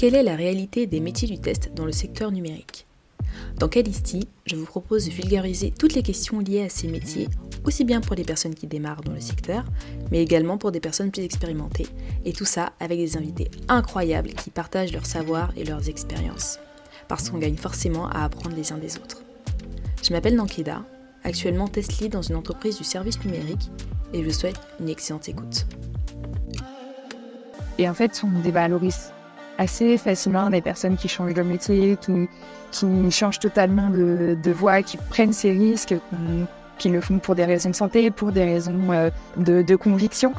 Quelle est la réalité des métiers du test dans le secteur numérique ? Dans Calisti, je vous propose de vulgariser toutes les questions liées à ces métiers, aussi bien pour les personnes qui démarrent dans le secteur, mais également pour des personnes plus expérimentées, et tout ça avec des invités incroyables qui partagent leur savoir et leurs expériences, parce qu'on gagne forcément à apprendre les uns des autres. Je m'appelle Nankeda, actuellement test lead dans une entreprise du service numérique, et je vous souhaite une excellente écoute. Et en fait, on dévalorise assez facilement des personnes qui changent de métier, qui changent totalement de voie, qui prennent ces risques, qui le font pour des raisons de santé, pour des raisons de conviction.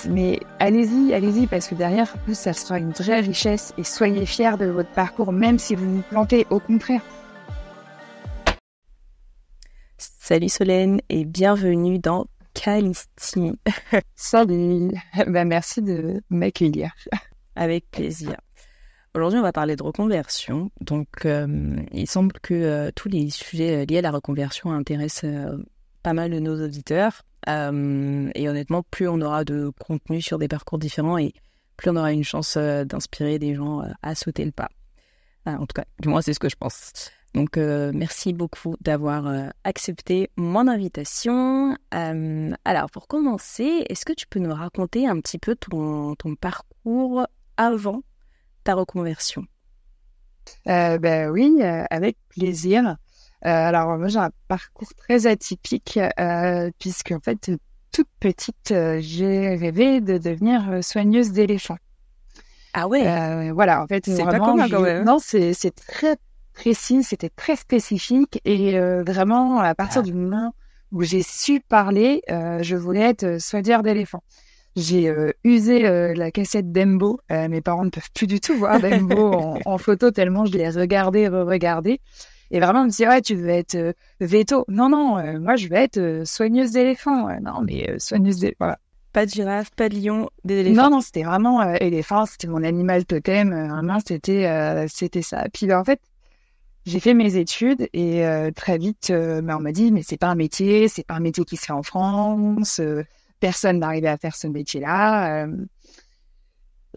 Mais allez-y, parce que derrière, en plus, ça sera une vraie richesse et soyez fiers de votre parcours, même si vous vous plantez, au contraire. Salut Solène et bienvenue dans Calisti. Salut, merci de m'accueillir. Avec plaisir. Aujourd'hui, on va parler de reconversion. Donc, il semble que tous les sujets liés à la reconversion intéressent pas mal de nos auditeurs. Et honnêtement, plus on aura de contenu sur des parcours différents et plus on aura une chance d'inspirer des gens à sauter le pas. En tout cas, du moins, c'est ce que je pense. Donc, merci beaucoup d'avoir accepté mon invitation. Alors, pour commencer, est-ce que tu peux nous raconter un petit peu ton parcours avant ta reconversion? Oui, avec plaisir. Alors, moi, j'ai un parcours très atypique, puisque en fait, toute petite, j'ai rêvé de devenir soigneuse d'éléphants. Ah ouais. Voilà, en fait, c'est vraiment, pas commun quand même. Non, c'est très précis, c'était très spécifique, et vraiment, à partir du moment où j'ai su parler, je voulais être soigneur d'éléphants. J'ai usé la cassette d'Embo. Mes parents ne peuvent plus du tout voir d'Embo en photo tellement je l'ai regardé, re-regardé. Et vraiment, on me dit, ouais, tu veux être veto. Non, moi, je veux être soigneuse d'éléphants. Non, mais soigneuse d'éléphants, voilà. Pas de girafe, pas de lion, des éléphants. Non, c'était vraiment éléphant. C'était mon animal totem. Vraiment, c'était ça. Puis, en fait, j'ai fait mes études et très vite, on m'a dit, mais c'est pas un métier qui se fait en France. Personne n'arrivait à faire ce métier-là.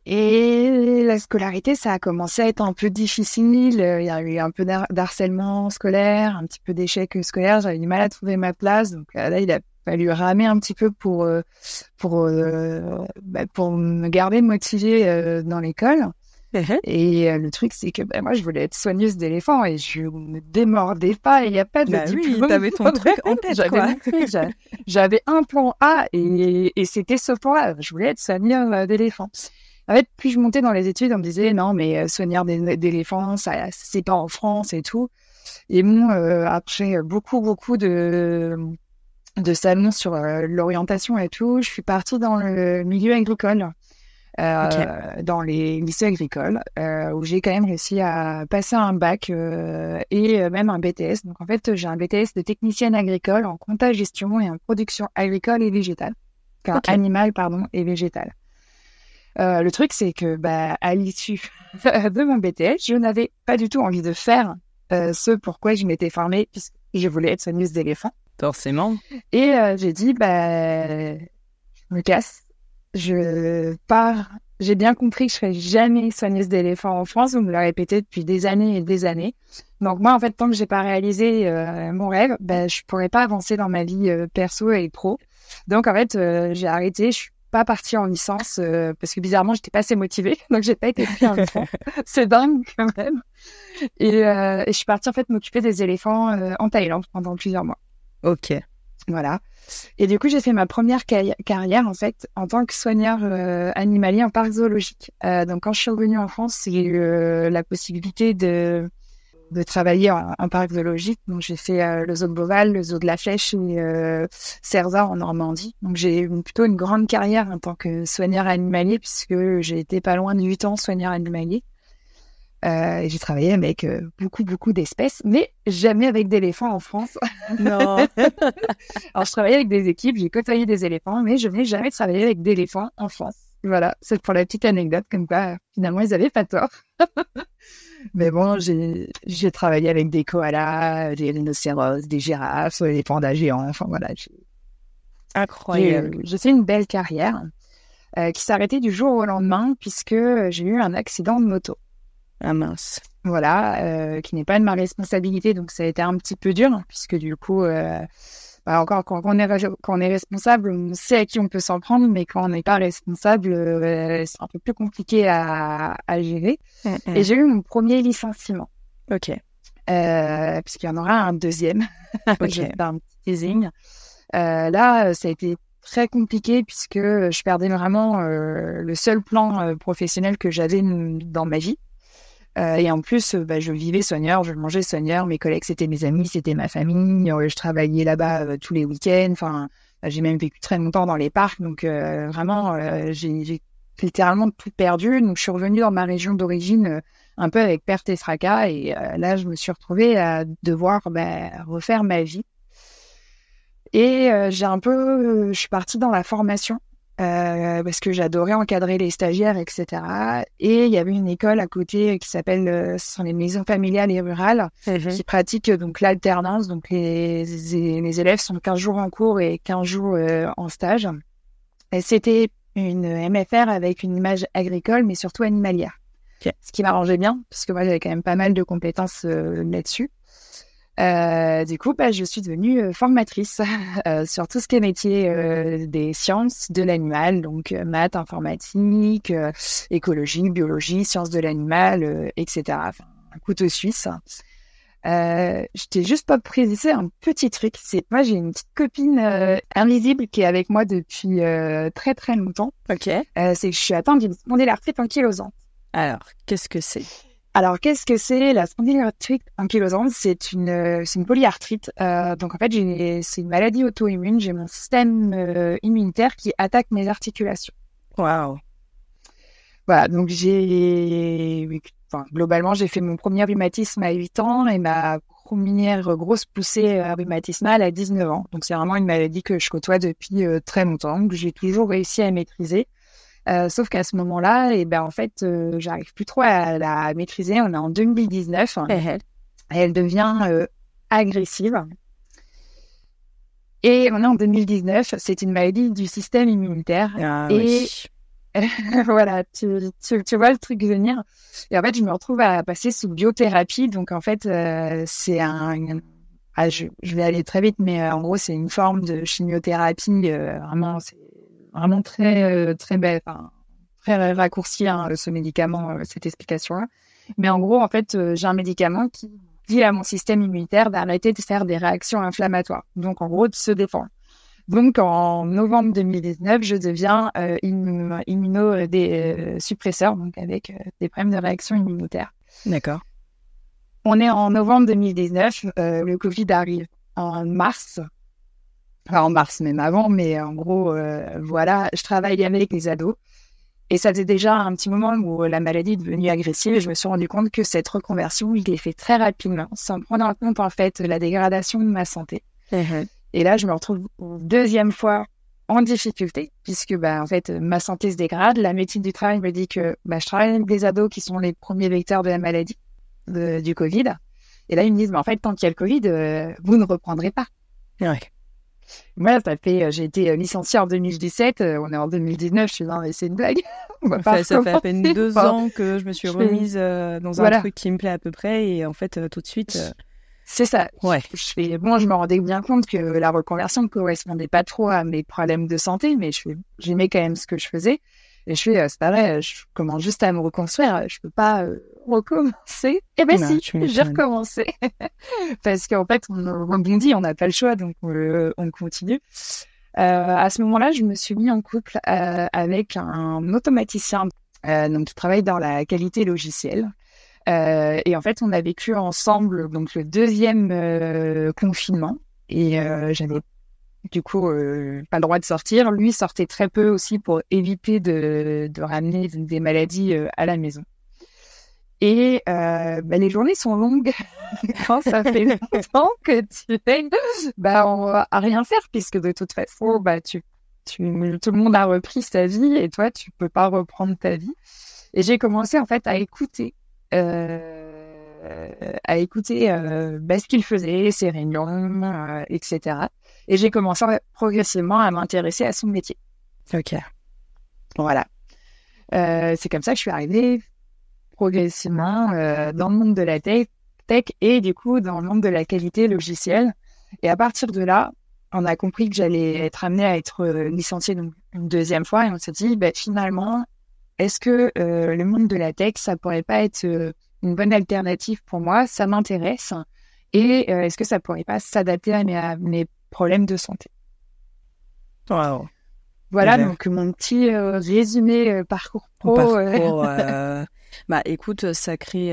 Et la scolarité, ça a commencé à être un peu difficile. Il y a eu un peu d'harcèlement scolaire, un petit peu d'échecs scolaires. J'avais du mal à trouver ma place. Donc là, il a fallu ramer un petit peu pour me garder motivée dans l'école. Et le truc, c'est que moi, je voulais être soigneuse d'éléphants et je me démordais pas. Il n'y a pas de diplôme. Oui, t'avais ton truc en tête, quoi. J'avais un plan A et c'était ce plan-là. Je voulais être soigneur d'éléphants. En fait, plus je montais dans les études, on me disait non, mais soigneur d'éléphants, ça, c'est pas en France et tout. Et bon, après beaucoup de salons sur l'orientation et tout, je suis partie dans le milieu agricole. Dans les lycées agricoles, où j'ai quand même réussi à passer un bac et même un BTS. Donc en fait, j'ai un BTS de technicienne agricole en compta gestion et en production agricole et végétale. Animale, et végétale. Le truc, c'est que à l'issue de mon BTS, je n'avais pas du tout envie de faire ce pourquoi je m'étais formée, puisque je voulais être soigneuse d'éléphants. Forcément. Et j'ai dit, je me casse. Je pars. J'ai bien compris que je serais jamais soigneuse d'éléphants en France. Vous me le répétez depuis des années et des années. Donc moi, en fait, tant que j'ai pas réalisé mon rêve, je pourrais pas avancer dans ma vie perso et pro. Donc en fait, j'ai arrêté. Je suis pas partie en licence parce que bizarrement, j'étais pas assez motivée. Donc j'ai pas été prise en licence. C'est dingue quand même. Et je suis partie en fait m'occuper des éléphants en Thaïlande pendant plusieurs mois. Ok. Voilà. Et du coup, j'ai fait ma première carrière, en fait, en tant que soigneur animalier en parc zoologique. Donc, quand je suis revenue en France, j'ai eu la possibilité de travailler en parc zoologique. Donc, j'ai fait le zoo de Beauval, le zoo de la Flèche et Cerzat en Normandie. Donc, j'ai eu plutôt une grande carrière en tant que soigneur animalier puisque j'ai été pas loin de 8 ans soigneur animalier. Et j'ai travaillé avec beaucoup d'espèces, mais jamais avec d'éléphants en France. Non. Alors, je travaillais avec des équipes, j'ai côtoyé des éléphants, mais je n'ai jamais travaillé avec d'éléphants en France. Voilà, c'est pour la petite anecdote, comme quoi, finalement, ils avaient pas tort. Mais bon, j'ai travaillé avec des koalas, des rhinocéros, des girafes, des pandas géants, enfin voilà. Incroyable. J'ai fait une belle carrière qui s'est arrêtée du jour au lendemain, puisque j'ai eu un accident de moto. Ah mince. Voilà, qui n'est pas de ma responsabilité, donc ça a été un petit peu dur, puisque du coup, encore quand on est responsable, on sait à qui on peut s'en prendre, mais quand on n'est pas responsable, c'est un peu plus compliqué à gérer. Et j'ai eu mon premier licenciement. Ok. Puisqu'il y en aura un deuxième. Ok. Je vais faire un petit teasing. Là, ça a été très compliqué puisque je perdais vraiment le seul plan professionnel que j'avais dans ma vie. Et en plus, je vivais Soigneur, je mangeais Soigneur, mes collègues c'était mes amis, c'était ma famille, je travaillais là-bas tous les week-ends, enfin, j'ai même vécu très longtemps dans les parcs, donc vraiment, j'ai littéralement tout perdu. Donc je suis revenue dans ma région d'origine un peu avec perte et fracas, et là je me suis retrouvée à devoir refaire ma vie. Et je suis partie dans la formation. Parce que j'adorais encadrer les stagiaires, etc. Et il y avait une école à côté qui s'appelle, ce sont les maisons familiales et rurales, qui pratiquent donc l'alternance. Donc les élèves sont 15 jours en cours et 15 jours en stage. Et c'était une MFR avec une image agricole, mais surtout animalière. Okay. Ce qui m'arrangeait bien, parce que moi j'avais quand même pas mal de compétences là-dessus. Du coup, je suis devenue formatrice sur tout ce qui est métier des sciences de l'animal, donc maths, informatique, écologie, biologie, sciences de l'animal, etc. Enfin, un couteau suisse. Je t'ai juste pas précisé un petit truc. C'est moi, j'ai une petite copine invisible qui est avec moi depuis très très longtemps. Ok. C'est que je suis atteinte d'une spondylorthrite ankylosante. Alors, qu'est-ce que c'est ? Alors, qu'est-ce que c'est la spondylorthrite ankylosante ? C'est une polyarthrite. Donc, en fait, c'est une maladie auto-immune. J'ai mon système immunitaire qui attaque mes articulations. Waouh. Voilà, donc globalement, j'ai fait mon premier rhumatisme à 8 ans et ma première grosse poussée rhumatismale à 19 ans. Donc, c'est vraiment une maladie que je côtoie depuis très longtemps, que j'ai toujours réussi à maîtriser. Sauf qu'à ce moment-là, en fait, j'arrive plus trop à la maîtriser. On est en 2019 et elle devient agressive. Et on est en 2019, c'est une maladie du système immunitaire. Ah, et oui. Voilà, tu vois le truc venir. Et en fait, je me retrouve à passer sous biothérapie. Donc, en fait, c'est je vais aller très vite, mais en gros, c'est une forme de chimiothérapie. Vraiment, c'est vraiment très très belle, enfin, très raccourci ce médicament, cette explication-là. Mais en gros, en fait, j'ai un médicament qui dit à mon système immunitaire d'arrêter de faire des réactions inflammatoires. Donc, en gros, de se défendre. Donc, en novembre 2019, je deviens immunosuppresseur, donc avec des problèmes de réaction immunitaire. D'accord. On est en novembre 2019, le Covid arrive en mars. Enfin, en mars même avant, mais en gros, voilà, je travaille avec les ados. Et ça faisait déjà un petit moment où la maladie est devenue agressive et je me suis rendu compte que cette reconversion, je l'ai fait très rapidement, sans prendre en compte, en fait, la dégradation de ma santé. Et là, je me retrouve une deuxième fois en difficulté, puisque, en fait, ma santé se dégrade. La médecine du travail me dit que je travaille avec des ados qui sont les premiers vecteurs de la maladie, du Covid. Et là, ils me disent, en fait, tant qu'il y a le Covid, vous ne reprendrez pas. Ouais. Moi, j'ai été licenciée en 2017, on est en 2019, je suis non, mais c'est une blague. Ça fait à peine 2 ans que je me suis remise dans un truc qui me plaît à peu près, et en fait, tout de suite... C'est ça. Ouais. Je me rendais bien compte que la reconversion ne correspondait pas trop à mes problèmes de santé, mais j'aimais quand même ce que je faisais. Et c'est pas vrai, je commence juste à me reconstruire, je peux pas recommencer. Eh ben non, si, j'ai recommencé. Parce qu'en fait, on rebondit, on n'a pas le choix, donc on continue. À ce moment-là, je me suis mis en couple avec un automaticien donc qui travaille dans la qualité logicielle. Et en fait, on a vécu ensemble donc le deuxième confinement et j'avais du coup pas le droit de sortir. Lui sortait très peu aussi pour éviter de ramener des maladies à la maison. Et les journées sont longues quand ça fait longtemps que tu es à rien faire puisque de toute façon tout le monde a repris sa vie et toi tu peux pas reprendre ta vie. Et j'ai commencé en fait à écouter ce qu'il faisait, ses réunions, etc. Et j'ai commencé progressivement à m'intéresser à son métier. Ok. Voilà. C'est comme ça que je suis arrivée progressivement dans le monde de la tech et du coup dans le monde de la qualité logicielle. Et à partir de là, on a compris que j'allais être amenée à être licenciée donc, une deuxième fois et on s'est dit finalement, est-ce que le monde de la tech, ça pourrait pas être une bonne alternative pour moi? Ça m'intéresse. Et est-ce que ça pourrait pas s'adapter à mes problèmes de santé? Wow. Voilà, donc mon petit résumé parcours pro. Bah écoute, sacré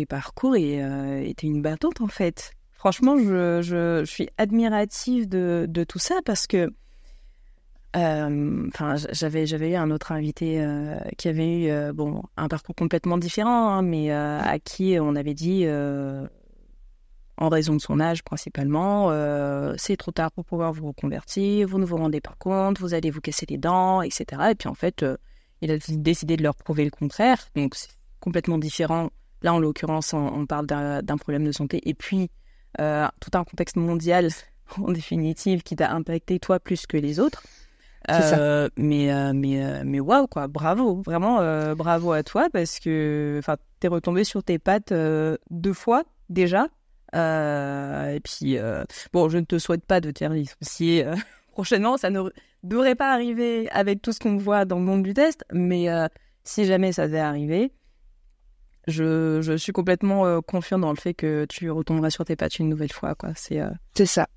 parcours et t'es une battante en fait. Franchement, je suis admirative de tout ça parce que j'avais eu un autre invité qui avait eu un parcours complètement différent, hein, mais à qui on avait dit en raison de son âge principalement, c'est trop tard pour pouvoir vous reconvertir, vous ne vous rendez pas compte, vous allez vous casser les dents, etc. Et puis en fait, il a décidé de leur prouver le contraire, donc c'est complètement différent. Là, en l'occurrence, on parle d'un problème de santé, et puis tout un contexte mondial, en définitive, qui t'a impacté toi plus que les autres. C'est ça. Mais waouh, quoi, bravo, vraiment bravo à toi, parce que t'es retombé sur tes pattes 2 fois déjà. Et puis, je ne te souhaite pas de te faire licencier prochainement, ça ne devrait pas arriver avec tout ce qu'on voit dans le monde du test, mais si jamais ça devait arriver, je suis complètement confiante dans le fait que tu retomberas sur tes pattes une nouvelle fois, quoi. C'est ça.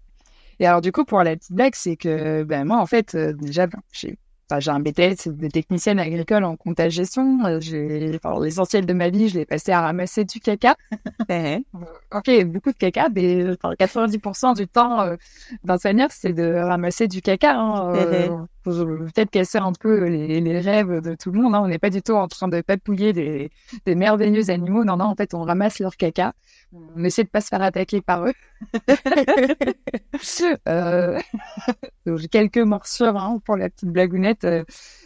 Et alors, du coup, pour la petite blague, c'est que moi, en fait, déjà, j'ai un BTS de technicienne agricole en compta-gestion. L'essentiel de ma vie, je l'ai passé à ramasser du caca. Ok, beaucoup de caca, mais 90% du temps d'enseignant, c'est de ramasser du caca. Hein. Peut-être casser un peu les rêves de tout le monde. Hein. On n'est pas du tout en train de papouiller des merveilleux animaux. Non, en fait, on ramasse leur caca. On essaie de pas se faire attaquer par eux. J'ai quelques morsures pour la petite blagounette.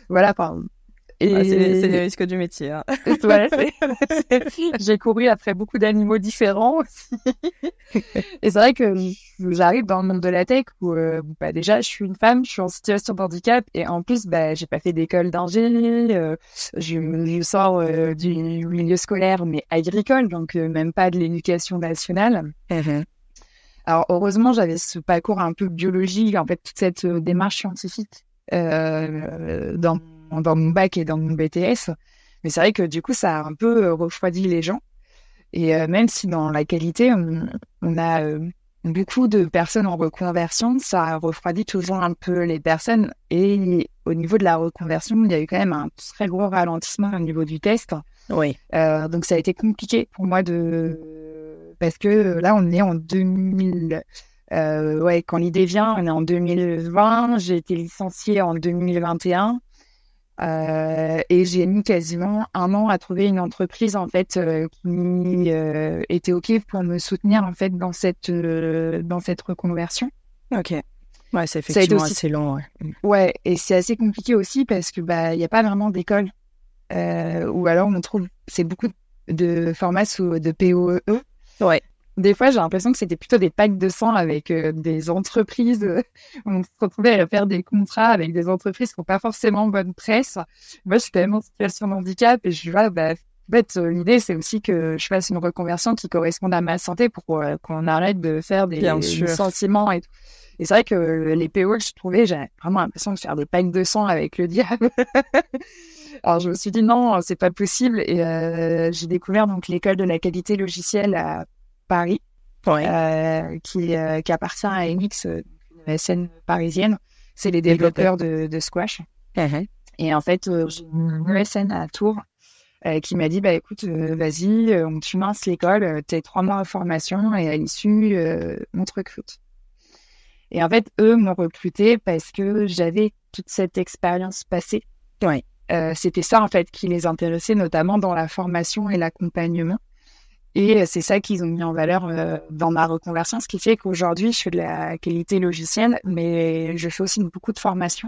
Voilà, c'est les risques du métier. Hein. Voilà, j'ai couru après beaucoup d'animaux différents aussi. Et c'est vrai que j'arrive dans le monde de la tech où déjà je suis une femme, je suis en situation de handicap et en plus j'ai pas fait d'école d'ingé, je sors du milieu scolaire mais agricole, donc même pas de l'éducation nationale. Alors heureusement j'avais ce parcours un peu biologique, en fait toute cette démarche scientifique dans mon bac et dans mon BTS, mais c'est vrai que du coup ça a un peu refroidi les gens. Et même si dans la qualité, on a beaucoup de personnes en reconversion, ça refroidit toujours un peu les personnes. Et au niveau de la reconversion, il y a eu quand même un très gros ralentissement au niveau du test. Oui. Donc ça a été compliqué pour moi parce que là, on est en 2000... quand l'idée vient, on est en 2020. J'ai été licenciée en 2021. Et j'ai mis quasiment 1 an à trouver une entreprise en fait qui était ok pour me soutenir en fait dans cette reconversion. Ok. Ouais, c'est effectivement assez long. Ouais, et c'est assez compliqué aussi parce que y a pas vraiment d'école ou alors on trouve c'est beaucoup de formats sous de POE. Ouais. Des fois, j'ai l'impression que c'était plutôt des packs de sang avec des entreprises. On se retrouvait à faire des contrats avec des entreprises qui n'ont pas forcément bonne presse. Moi, je suis quand même en situation de handicap et je suis là, en fait, l'idée, c'est aussi que je fasse une reconversion qui corresponde à ma santé pour qu'on arrête de faire des licenciements et tout. Et c'est vrai que les PO que je trouvais, j'avais vraiment l'impression de faire des packs de sang avec le diable. Alors, je me suis dit non, c'est pas possible. Et j'ai découvert donc l'école de la qualité logicielle à Paris, qui appartient à NX, une ESN parisienne. C'est les développeurs de Squash. Et en fait, j'ai une ESN à Tours qui m'a dit, écoute, vas-y, on te finance l'école, t'as 3 mois de formation et à l'issue, on te recrute. Et en fait, eux m'ont recruté parce que j'avais toute cette expérience passée. C'était ça, en fait, qui les intéressait, notamment dans la formation et l'accompagnement. Et c'est ça qu'ils ont mis en valeur dans ma reconversion, ce qui fait qu'aujourd'hui, je fais de la qualité logicielle, mais je fais aussi beaucoup de formation.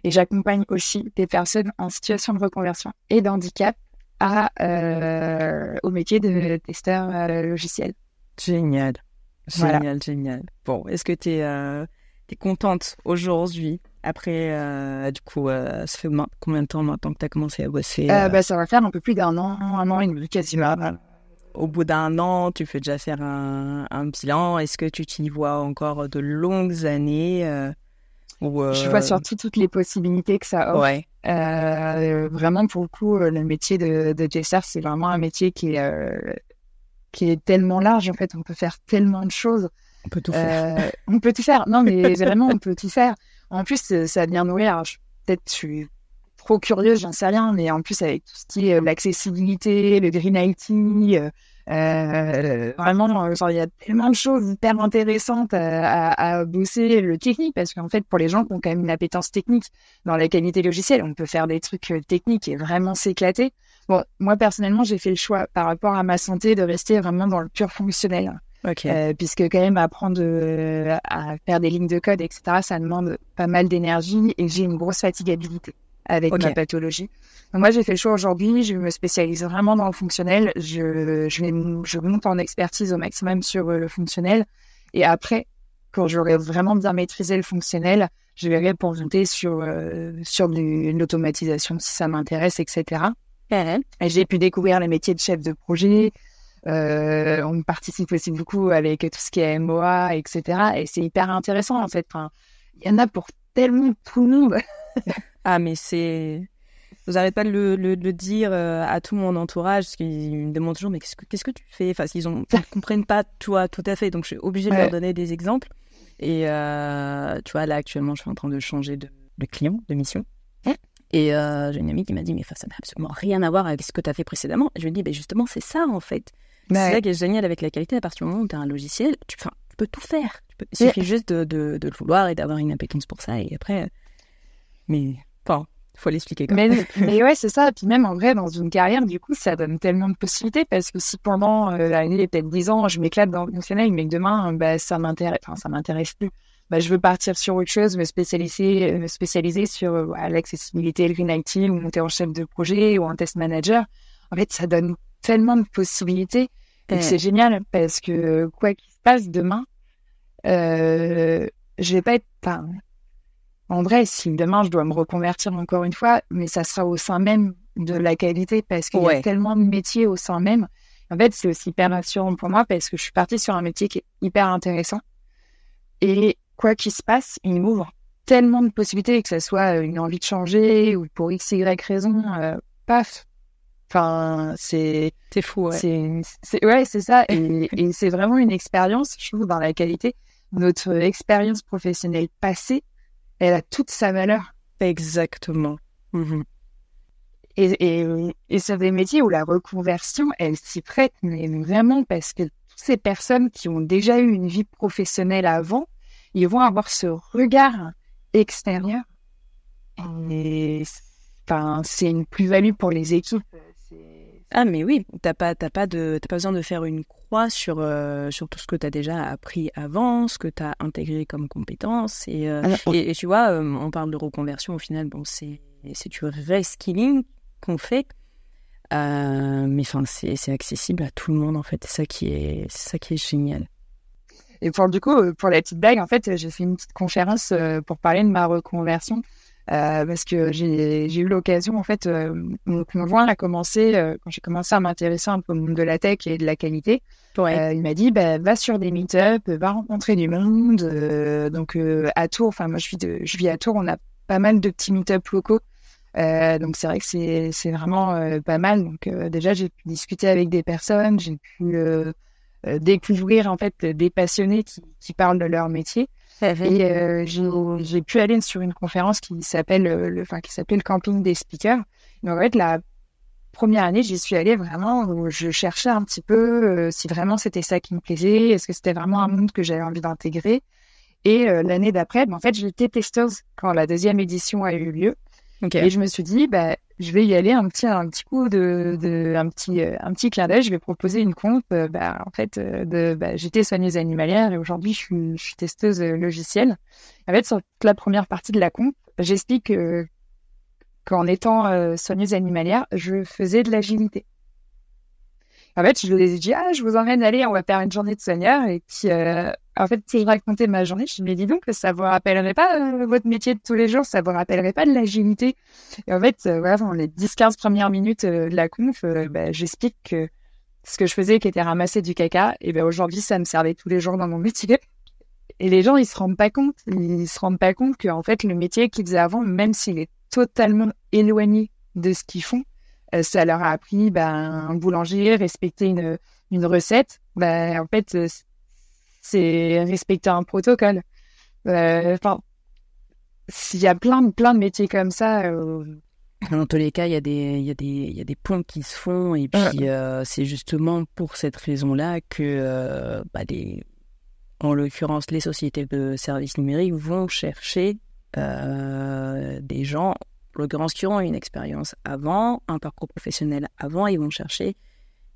Et j'accompagne aussi des personnes en situation de reconversion et d'handicap au métier de testeur logiciel. Génial. Génial. Bon, est-ce que tu es contente aujourd'hui Après, du coup, ça fait combien de temps maintenant que tu as commencé à bosser Ça va faire un peu plus d'un an et demi quasiment. Au bout d'un an, tu peux déjà faire un bilan. Est-ce que tu t'y vois encore de longues années Je vois surtout toutes les possibilités que ça offre. Ouais. Vraiment, pour le coup, le métier de Jesser, c'est vraiment un métier qui est tellement large. En fait, on peut faire tellement de choses. On peut tout faire. On peut tout faire. Non, mais vraiment, on peut tout faire. En plus, ça vient nourrir. Alors, peut-être je suis trop curieuse, j'en sais rien, mais en plus, avec tout ce qui est l'accessibilité, le green IT, vraiment, il y a tellement de choses hyper intéressantes à bosser, le technique, parce qu'en fait, pour les gens qui ont quand même une appétence technique dans la qualité logicielle, on peut faire des trucs techniques et vraiment s'éclater. Bon, moi, personnellement, j'ai fait le choix par rapport à ma santé de rester vraiment dans le pur fonctionnel. Puisque quand même apprendre à faire des lignes de code, etc., ça demande pas mal d'énergie et j'ai une grosse fatigabilité avec ma pathologie. Donc moi, j'ai fait le choix aujourd'hui, je me spécialise vraiment dans le fonctionnel, je monte en expertise au maximum sur le fonctionnel et après, quand j'aurai vraiment bien maîtrisé le fonctionnel, je verrai pour monter sur l'automatisation si ça m'intéresse, etc. Et j'ai pu découvrir les métiers de chef de projet. On participe aussi beaucoup avec tout ce qui est MOA, etc. Et c'est hyper intéressant en fait. Enfin, il y en a pour tellement tout le monde. Ah mais vous n'arrêtez pas de le dire à tout mon entourage, parce qu'ils me demandent toujours mais qu'est-ce que tu fais, enfin ils ne comprennent pas tout à fait, donc je suis obligée de leur donner des exemples. Et tu vois là actuellement je suis en train de changer de client, de mission. Et j'ai une amie qui m'a dit mais ça n'a absolument rien à voir avec ce que tu as fait précédemment. Et je lui ai dit justement c'est ça en fait. C'est ça qui est génial avec la qualité. À partir du moment où tu as un logiciel, tu peux tout faire. Il suffit juste de le vouloir et d'avoir une appétence pour ça. Et après, mais bon, il faut l'expliquer quand même. Mais ouais, c'est ça. Et puis même en vrai, dans une carrière, du coup, ça donne tellement de possibilités parce que si pendant l'année, peut-être 10 ans, je m'éclate dans le fonctionnel, mais que demain, ça m'intéresse plus. Je veux partir sur autre chose, me spécialiser sur l'accessibilité, le green IT, ou monter en chef de projet ou en test manager. En fait, ça donne tellement de possibilités et c'est génial parce que quoi qu'il se passe demain, je vais pas être... En vrai, si demain je dois me reconvertir encore une fois, mais ça sera au sein même de la qualité parce qu'il y a tellement de métiers au sein même. En fait, c'est aussi hyper rassurant pour moi parce que je suis partie sur un métier qui est hyper intéressant et quoi qu'il se passe, il m'ouvre tellement de possibilités, que ce soit une envie de changer ou pour x, y raison, paf. Enfin, c'est fou, ouais. C'est ça. Et c'est vraiment une expérience, je trouve, dans la qualité. Notre expérience professionnelle passée, elle a toute sa valeur. Exactement. Mm-hmm. Et c'est des métiers où la reconversion, elle s'y prête, mais vraiment parce que toutes ces personnes qui ont déjà eu une vie professionnelle avant, ils vont avoir ce regard extérieur. Et c'est une plus-value pour les équipes. Ah mais oui, t'as pas besoin de faire une croix sur tout ce que t'as déjà appris avant, ce que t'as intégré comme compétences et tu vois, on parle de reconversion au final, bon c'est du reskilling qu'on fait, mais enfin c'est accessible à tout le monde en fait, c'est ça qui est génial. Et pour la petite blague, en fait, j'ai fait une petite conférence pour parler de ma reconversion. Parce que j'ai eu l'occasion, en fait, mon conjoint a commencé, quand j'ai commencé à m'intéresser un peu au monde de la tech et de la qualité, il m'a dit, va sur des meet-up, va rencontrer du monde. Donc, à Tours, enfin, moi, je vis à Tours, on a pas mal de petits meet-up locaux. Donc, c'est vrai que c'est vraiment pas mal. Donc, déjà, j'ai pu discuter avec des personnes, j'ai pu découvrir, en fait, des passionnés qui parlent de leur métier. Et j'ai pu aller sur une conférence qui s'appelait le camping des speakers. Donc en fait, la première année, j'y suis allée vraiment où je cherchais un petit peu si vraiment c'était ça qui me plaisait, est-ce que c'était vraiment un monde que j'avais envie d'intégrer. Et l'année d'après, en fait, j'étais testeuse quand la deuxième édition a eu lieu. Et je me suis dit, je vais y aller un petit coup un petit clin d'œil. Je vais proposer une compte. En fait, j'étais soigneuse animalière et aujourd'hui, je suis testeuse logicielle. En fait, sur toute la première partie de la compte, j'explique qu'en étant soigneuse animalière, je faisais de l'agilité. En fait, je leur ai dit, je vous emmène aller, on va faire une journée de soigneur. Et puis, en fait, si je racontais ma journée, je me dis donc que ça vous rappellerait pas votre métier de tous les jours, ça vous rappellerait pas de l'agilité. Et en fait, voilà, dans les 10-15 premières minutes de la conf, j'explique que ce que je faisais, qui était ramasser du caca, et ben aujourd'hui, ça me servait tous les jours dans mon métier. Et les gens, ils se rendent pas compte. Ils se rendent pas compte qu'en fait, le métier qu'ils faisaient avant, même s'il est totalement éloigné de ce qu'ils font, ça leur a appris, un boulanger, respecter une recette. En fait, c'est respecter un protocole. Enfin, s'il y a plein de métiers comme ça. Dans tous les cas, il y a des ponts qui se font, et puis c'est justement pour cette raison-là que en l'occurrence, les sociétés de services numériques vont chercher des gens, en l'occurrence, qui ont une expérience avant, un parcours professionnel avant. Ils vont chercher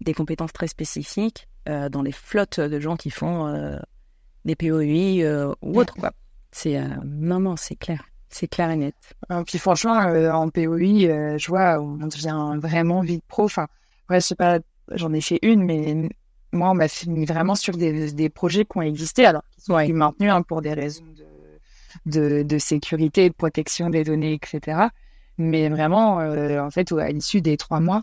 des compétences très spécifiques dans les flottes de gens qui font des POI ou autres, quoi. Non, c'est clair. C'est clair et net. Puis franchement, en POI, je vois, on devient vraiment vite pro. Enfin, ouais, je sais pas, j'en ai fait une, mais moi, on m'a mis vraiment sur des projets qui ont existé, alors qui sont maintenus pour des raisons de sécurité, de protection des données, etc. Mais vraiment, en fait, à l'issue des 3 mois,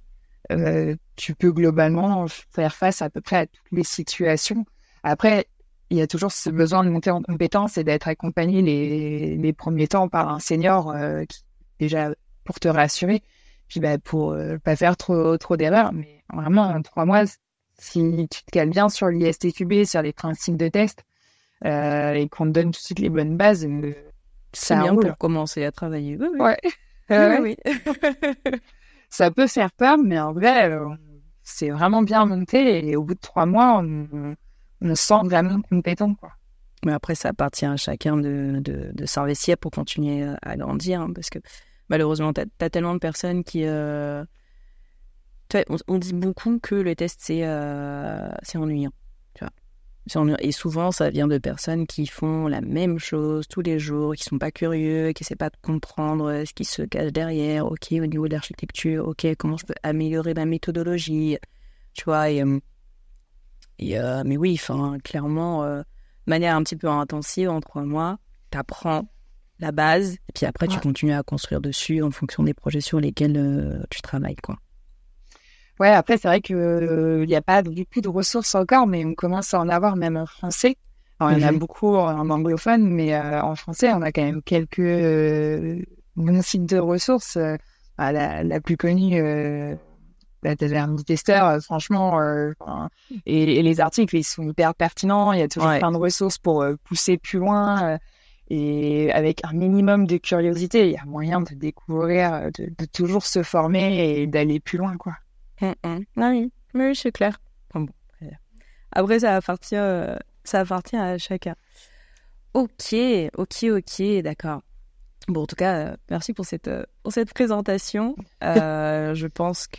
tu peux globalement faire face à peu près à toutes les situations. Après, il y a toujours ce besoin de monter en compétence et d'être accompagné les premiers temps par un senior déjà pour te rassurer, puis pour pas faire trop d'erreurs. Mais vraiment, en 3 mois, si tu te cales bien sur l'ISTQB, sur les principes de test, et qu'on te donne tout de suite les bonnes bases, c'est bien pour commencer à travailler. Oui. Ouais. Oui. Ça peut faire peur, mais en vrai, c'est vraiment bien monté. Et au bout de 3 mois, on se sent vraiment compétent, quoi. Mais après, ça appartient à chacun de s'investir pour continuer à grandir, hein, parce que malheureusement, t'as tellement de personnes qui... on dit beaucoup que le test, c'est ennuyant. Tu vois. C'est ennuyant. Et souvent, ça vient de personnes qui font la même chose tous les jours, qui sont pas curieux, qui essaient pas de comprendre ce qui se cache derrière. Ok, au niveau de l'architecture, ok, comment je peux améliorer ma méthodologie, tu vois. Mais oui, clairement, de manière un petit peu intensive, en 3 mois, t'apprends la base, et puis après, tu continues à construire dessus en fonction des projets sur lesquels tu travailles, quoi. Ouais, après, c'est vrai que il n'y a pas beaucoup de ressources encore, mais on commence à en avoir même en français. Alors, il y en a beaucoup en anglophone, mais en français, on a quand même quelques bons sites de ressources. La plus connue, la Taverne du Testeur, franchement, et les articles, ils sont hyper pertinents. Il y a toujours plein de ressources pour pousser plus loin. Et avec un minimum de curiosité, il y a moyen de découvrir, de toujours se former et d'aller plus loin, quoi. Oui, c'est clair. Bon. Après, ça appartient à chacun. Ok, d'accord. Bon, en tout cas, merci pour cette présentation. Je pense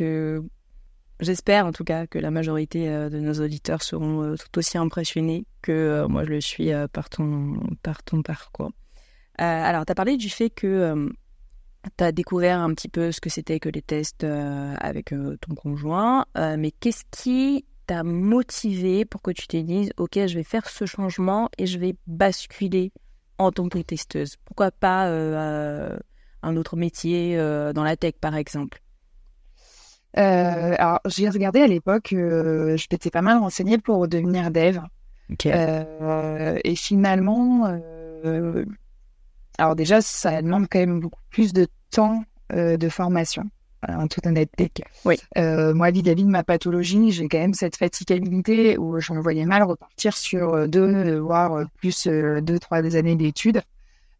j'espère en tout cas que la majorité de nos auditeurs seront tout aussi impressionnés que moi je le suis par ton parcours. Alors, tu as parlé du fait que tu as découvert un petit peu ce que c'était que les tests avec ton conjoint, mais qu'est-ce qui t'a motivé pour que tu te dises « Ok, je vais faire ce changement et je vais basculer en tant que testeuse ». Pourquoi pas un autre métier dans la tech, par exemple? Alors, j'ai regardé à l'époque, je m'étais pas mal renseignée pour devenir dev. Okay. Et finalement... alors déjà, ça demande quand même beaucoup plus de temps de formation, en toute honnêteté. Oui. Moi, vis-à-vis de ma pathologie, j'ai quand même cette fatigabilité où je me voyais mal repartir sur 2, voire plus 2-3 années d'études,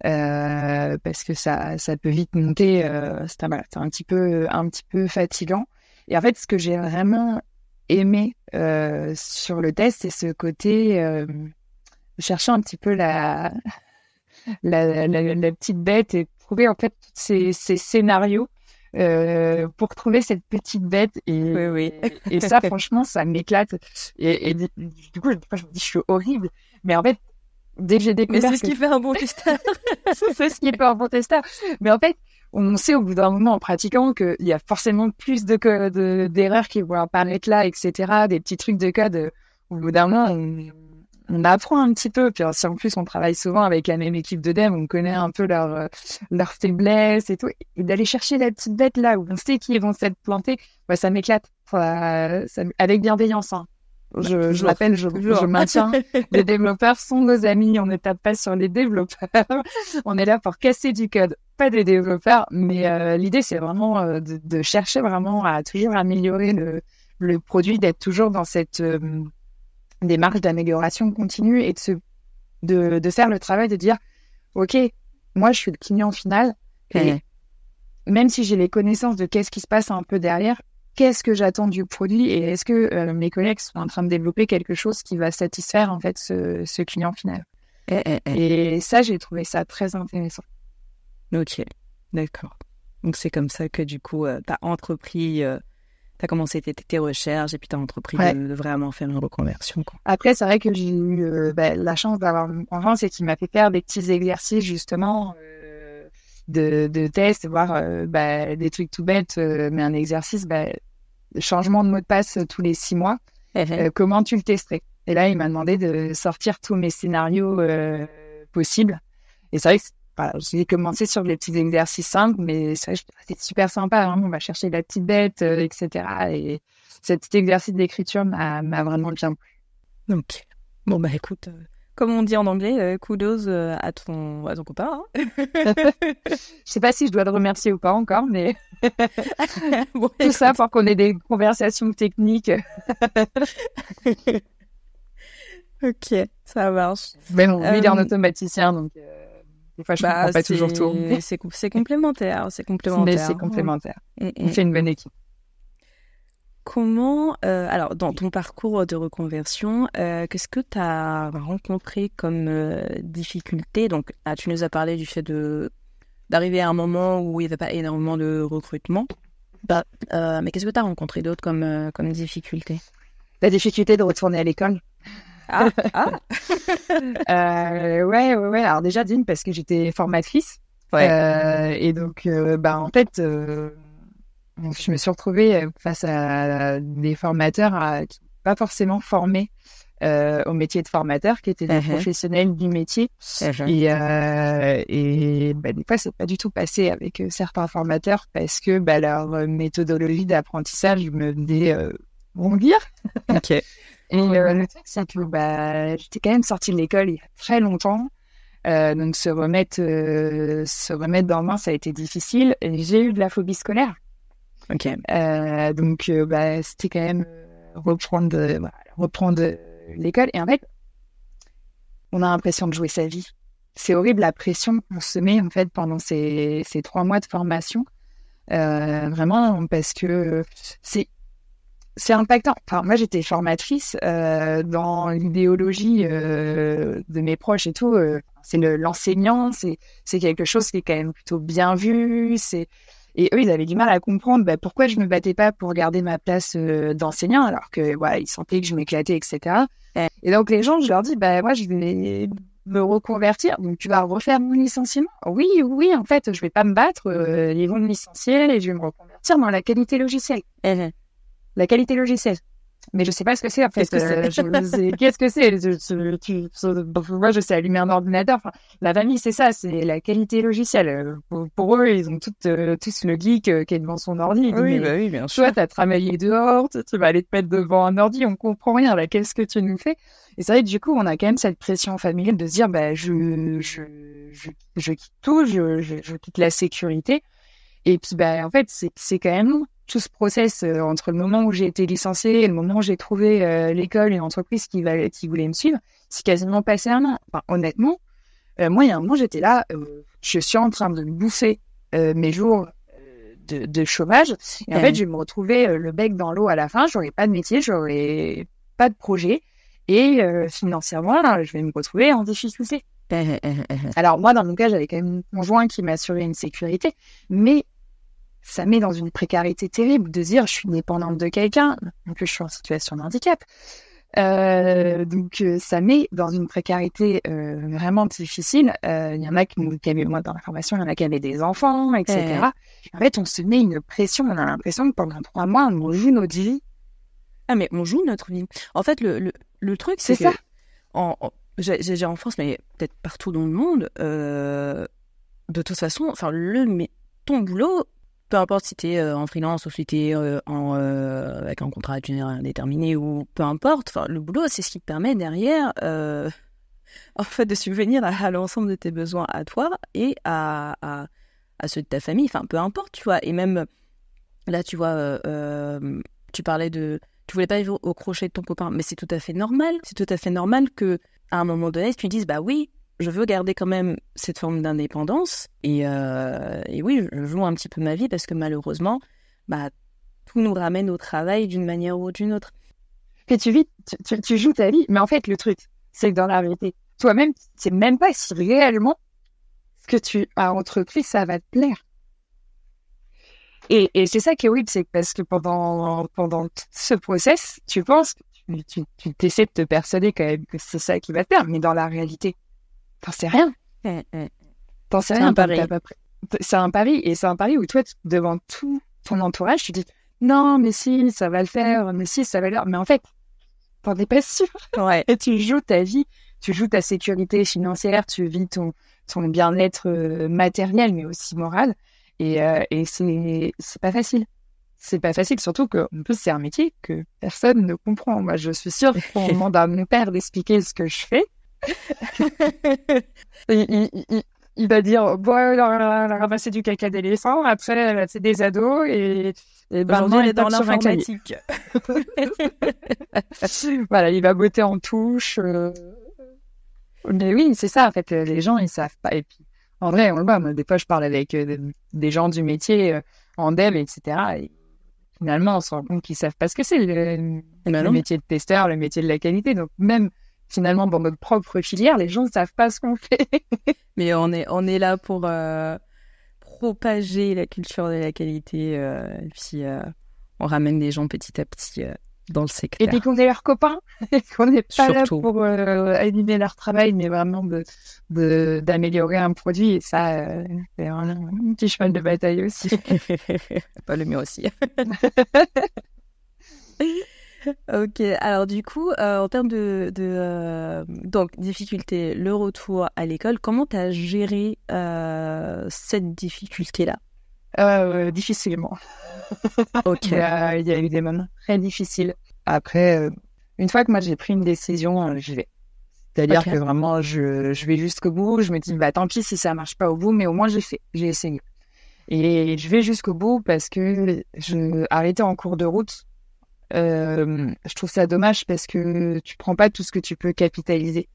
parce que ça peut vite monter. C'est un petit peu fatigant. Et en fait, ce que j'ai vraiment aimé sur le test, c'est ce côté chercher un petit peu la petite bête et trouver en fait ces scénarios pour trouver cette petite bête et ça franchement ça m'éclate et du coup je me dis je suis horrible, mais en fait dès que j'ai découvert mais c'est ce qui fait un bon testeur. C'est ce qui fait un bon testeur, mais en fait on sait au bout d'un moment en pratiquant qu'il y a forcément plus d'erreurs qui vont apparaître là, etc., des petits trucs de code au bout d'un moment on apprend un petit peu. Puis si en plus on travaille souvent avec la même équipe de dev, on connaît un peu leurs faiblesses et tout. Et d'aller chercher la petite bête là où on sait qu'ils vont s'être plantés, ça m'éclate. Avec bienveillance. Hein. Je l'appelle, je maintiens. Les développeurs sont nos amis. On ne tape pas sur les développeurs. On est là pour casser du code, pas des développeurs. Mais l'idée, c'est vraiment de chercher vraiment à toujours améliorer le produit, d'être toujours dans cette démarche d'amélioration continue et de faire le travail de dire, OK, moi, je suis le client final. Et même si j'ai les connaissances de qu'est-ce qui se passe un peu derrière, qu'est-ce que j'attends du produit et est-ce que mes collègues sont en train de développer quelque chose qui va satisfaire en fait ce client final. Et ça, j'ai trouvé ça très intéressant. Ok, d'accord. Donc c'est comme ça que du coup, tu as entrepris, tu as commencé tes recherches et puis tu as entrepris de vraiment faire une reconversion, quoi. Après, c'est vrai que j'ai eu la chance d'avoir mon conjoint, c'est qu'il m'a fait faire des petits exercices justement de tests, voir des trucs tout bêtes, mais un exercice, changement de mot de passe tous les 6 mois, comment tu le testerais? Et là, il m'a demandé de sortir tous mes scénarios possibles. Et c'est vrai que j'ai commencé sur des petits exercices simples, mais c'est vrai que c'était super sympa. Hein, on va chercher la petite bête, etc. Et cet petit exercice d'écriture m'a vraiment bien plu. Ok. Bon, écoute... Comme on dit en anglais, kudos à ton copain. Hein. Je sais pas si je dois le remercier ou pas encore, mais bon, tout ça pour qu'on ait des conversations techniques. Ok, ça marche. Mais non, lui, il est un automaticien, donc des fois, je comprends pas toujours tout. C'est complémentaire, c'est complémentaire. Mais c'est complémentaire. On fait une bonne équipe. Comment, alors dans ton parcours de reconversion, qu'est-ce que tu as rencontré comme difficulté? Donc, tu nous as parlé du fait d'arriver à un moment où il n'y avait pas énormément de recrutement. Mais qu'est-ce que tu as rencontré d'autre comme difficulté? La difficulté de retourner à l'école. Ouais. Alors déjà, parce que j'étais formatrice. Et donc, en fait... je me suis retrouvée face à des formateurs qui n'étaient pas forcément formés au métier de formateur, qui étaient des professionnels du métier. Et des fois, c'est pas du tout passé avec certains formateurs parce que leur méthodologie d'apprentissage me faisait bondir. Ok. Et le truc, c'est que j'étais quand même sortie de l'école il y a très longtemps. Donc se remettre dans le bain, ça a été difficile. Et j'ai eu de la phobie scolaire. Ok. Donc c'était quand même reprendre l'école. Et en fait, on a l'impression de jouer sa vie. C'est horrible la pression qu'on se met en fait pendant ces 3 mois de formation. Vraiment parce que c'est impactant. Enfin, moi, j'étais formatrice dans l'idéologie de mes proches et tout. C'est l'enseignant, c'est quelque chose qui est quand même plutôt bien vu. Et eux, ils avaient du mal à comprendre pourquoi je me battais pas pour garder ma place d'enseignant, alors que ils sentaient que je m'éclatais, etc. Et donc les gens, je leur dis, moi, je vais me reconvertir. Donc tu vas refaire mon licenciement? Oui, en fait, je vais pas me battre. Ils vont me licencier et je vais me reconvertir dans la qualité logicielle. La qualité logicielle. Mais je sais pas ce que c'est, en fait. Qu'est-ce que c'est? Moi, je sais allumer un ordinateur. Enfin, la famille, c'est ça, c'est la qualité logicielle. Pour eux, ils ont tous le geek qui est devant son ordi. Oui, bien sûr. Toi, t'as travaillé dehors, tu vas aller te mettre devant un ordi, on comprend rien, là, qu'est-ce que tu nous fais? Et c'est vrai que du coup, on a quand même cette pression familiale de se dire, je quitte tout, je quitte la sécurité. Et puis, en fait, c'est quand même long. Tout ce process entre le moment où j'ai été licenciée et le moment où j'ai trouvé l'école et l'entreprise qui voulait me suivre, c'est quasiment passé un an. Enfin, honnêtement, moi, il y a un moment, j'étais là, je suis en train de me bouffer mes jours de chômage. Et en fait, je vais me retrouver le bec dans l'eau à la fin. J'aurai pas de métier, j'aurai pas de projet. Et financièrement, là, je vais me retrouver en difficulté. Alors, moi, dans mon cas, j'avais quand même mon conjoint qui m'assurait une sécurité. Mais ça met dans une précarité terrible de dire je suis dépendante de quelqu'un, en plus je suis en situation de handicap. Donc ça met dans une précarité vraiment difficile. Il y en a qui avaient, moi dans la formation, il y en a qui avaient des enfants, etc. En fait, on se met une pression, on a l'impression que pendant 3 mois, on joue notre vie. Ah mais on joue notre vie. En fait, le truc, c'est ça. j'ai en France, mais peut-être partout dans le monde, de toute façon, enfin, ton boulot, peu importe si t'es en freelance ou si t'es avec un contrat à durée indéterminée ou peu importe, enfin, le boulot, c'est ce qui te permet derrière, en fait, de subvenir à l'ensemble de tes besoins à toi et à ceux de ta famille, enfin, peu importe, tu vois. Et même, là, tu vois, tu parlais tu voulais pas vivre au crochet de ton copain, mais c'est tout à fait normal. C'est tout à fait normal que, à un moment donné, tu dises, bah oui, je veux garder quand même cette forme d'indépendance et oui, je joue un petit peu ma vie parce que malheureusement, bah, tout nous ramène au travail d'une manière ou d'une autre. Et tu joues ta vie, mais en fait, le truc, c'est que dans la réalité, toi-même, tu sais même pas si réellement ce que tu as entrepris, ça va te plaire. Et c'est ça qui est horrible, c'est parce que pendant ce process, tu penses, tu t'essaies de te persuader quand même que c'est ça qui va te plaire, mais dans la réalité, t'en sais rien. T'en sais rien. Un pari. C'est un pari, et c'est un pari où toi, devant tout ton entourage, tu dis non, mais si, ça va le faire, mais si, ça va le faire. Mais en fait, t'en es pas sûr. Ouais. Et tu joues ta vie, tu joues ta sécurité financière, tu vis ton bien-être matériel, mais aussi moral. Et c'est pas facile. C'est pas facile, surtout que en plus c'est un métier que personne ne comprend. Moi, je suis sûre qu'on demande à mon père d'expliquer ce que je fais. Il va dire bon, elle a ramassé du caca d'éléphant, après elle a fait des ados et aujourd'hui elle est dans l'informatique. Voilà, il va botter en touche. Mais oui, c'est ça en fait. Les gens ils savent pas. Et puis en vrai, on le voit. Moi, des fois, je parle avec des gens du métier en dev, etc. Et finalement, on se rend compte qu'ils savent pas ce que c'est le métier de testeur, le métier de la qualité. Donc même finalement, dans notre propre filière, les gens ne savent pas ce qu'on fait. Mais on est là pour propager la culture de la qualité. Et puis, on ramène les gens petit à petit dans le secteur. Et puis qu'on est leurs copains, et qu'on n'est pas surtout là pour animer leur travail, mais vraiment d'améliorer un produit. Et ça, c'est un petit cheval de bataille aussi. Pas le mien aussi. Ok, alors du coup, en termes donc difficulté, le retour à l'école, comment tu as géré cette difficulté-là? Difficilement. Ok. Il y a eu des moments très difficiles. Après, une fois que moi j'ai pris une décision, j'y vais. C'est-à-dire que vraiment, je vais jusqu'au bout. Je me dis, bah tant pis si ça marche pas au bout, mais au moins j'ai essayé. Et je vais jusqu'au bout parce que arrêter en cours de route, je trouve ça dommage parce que tu prends pas tout ce que tu peux capitaliser.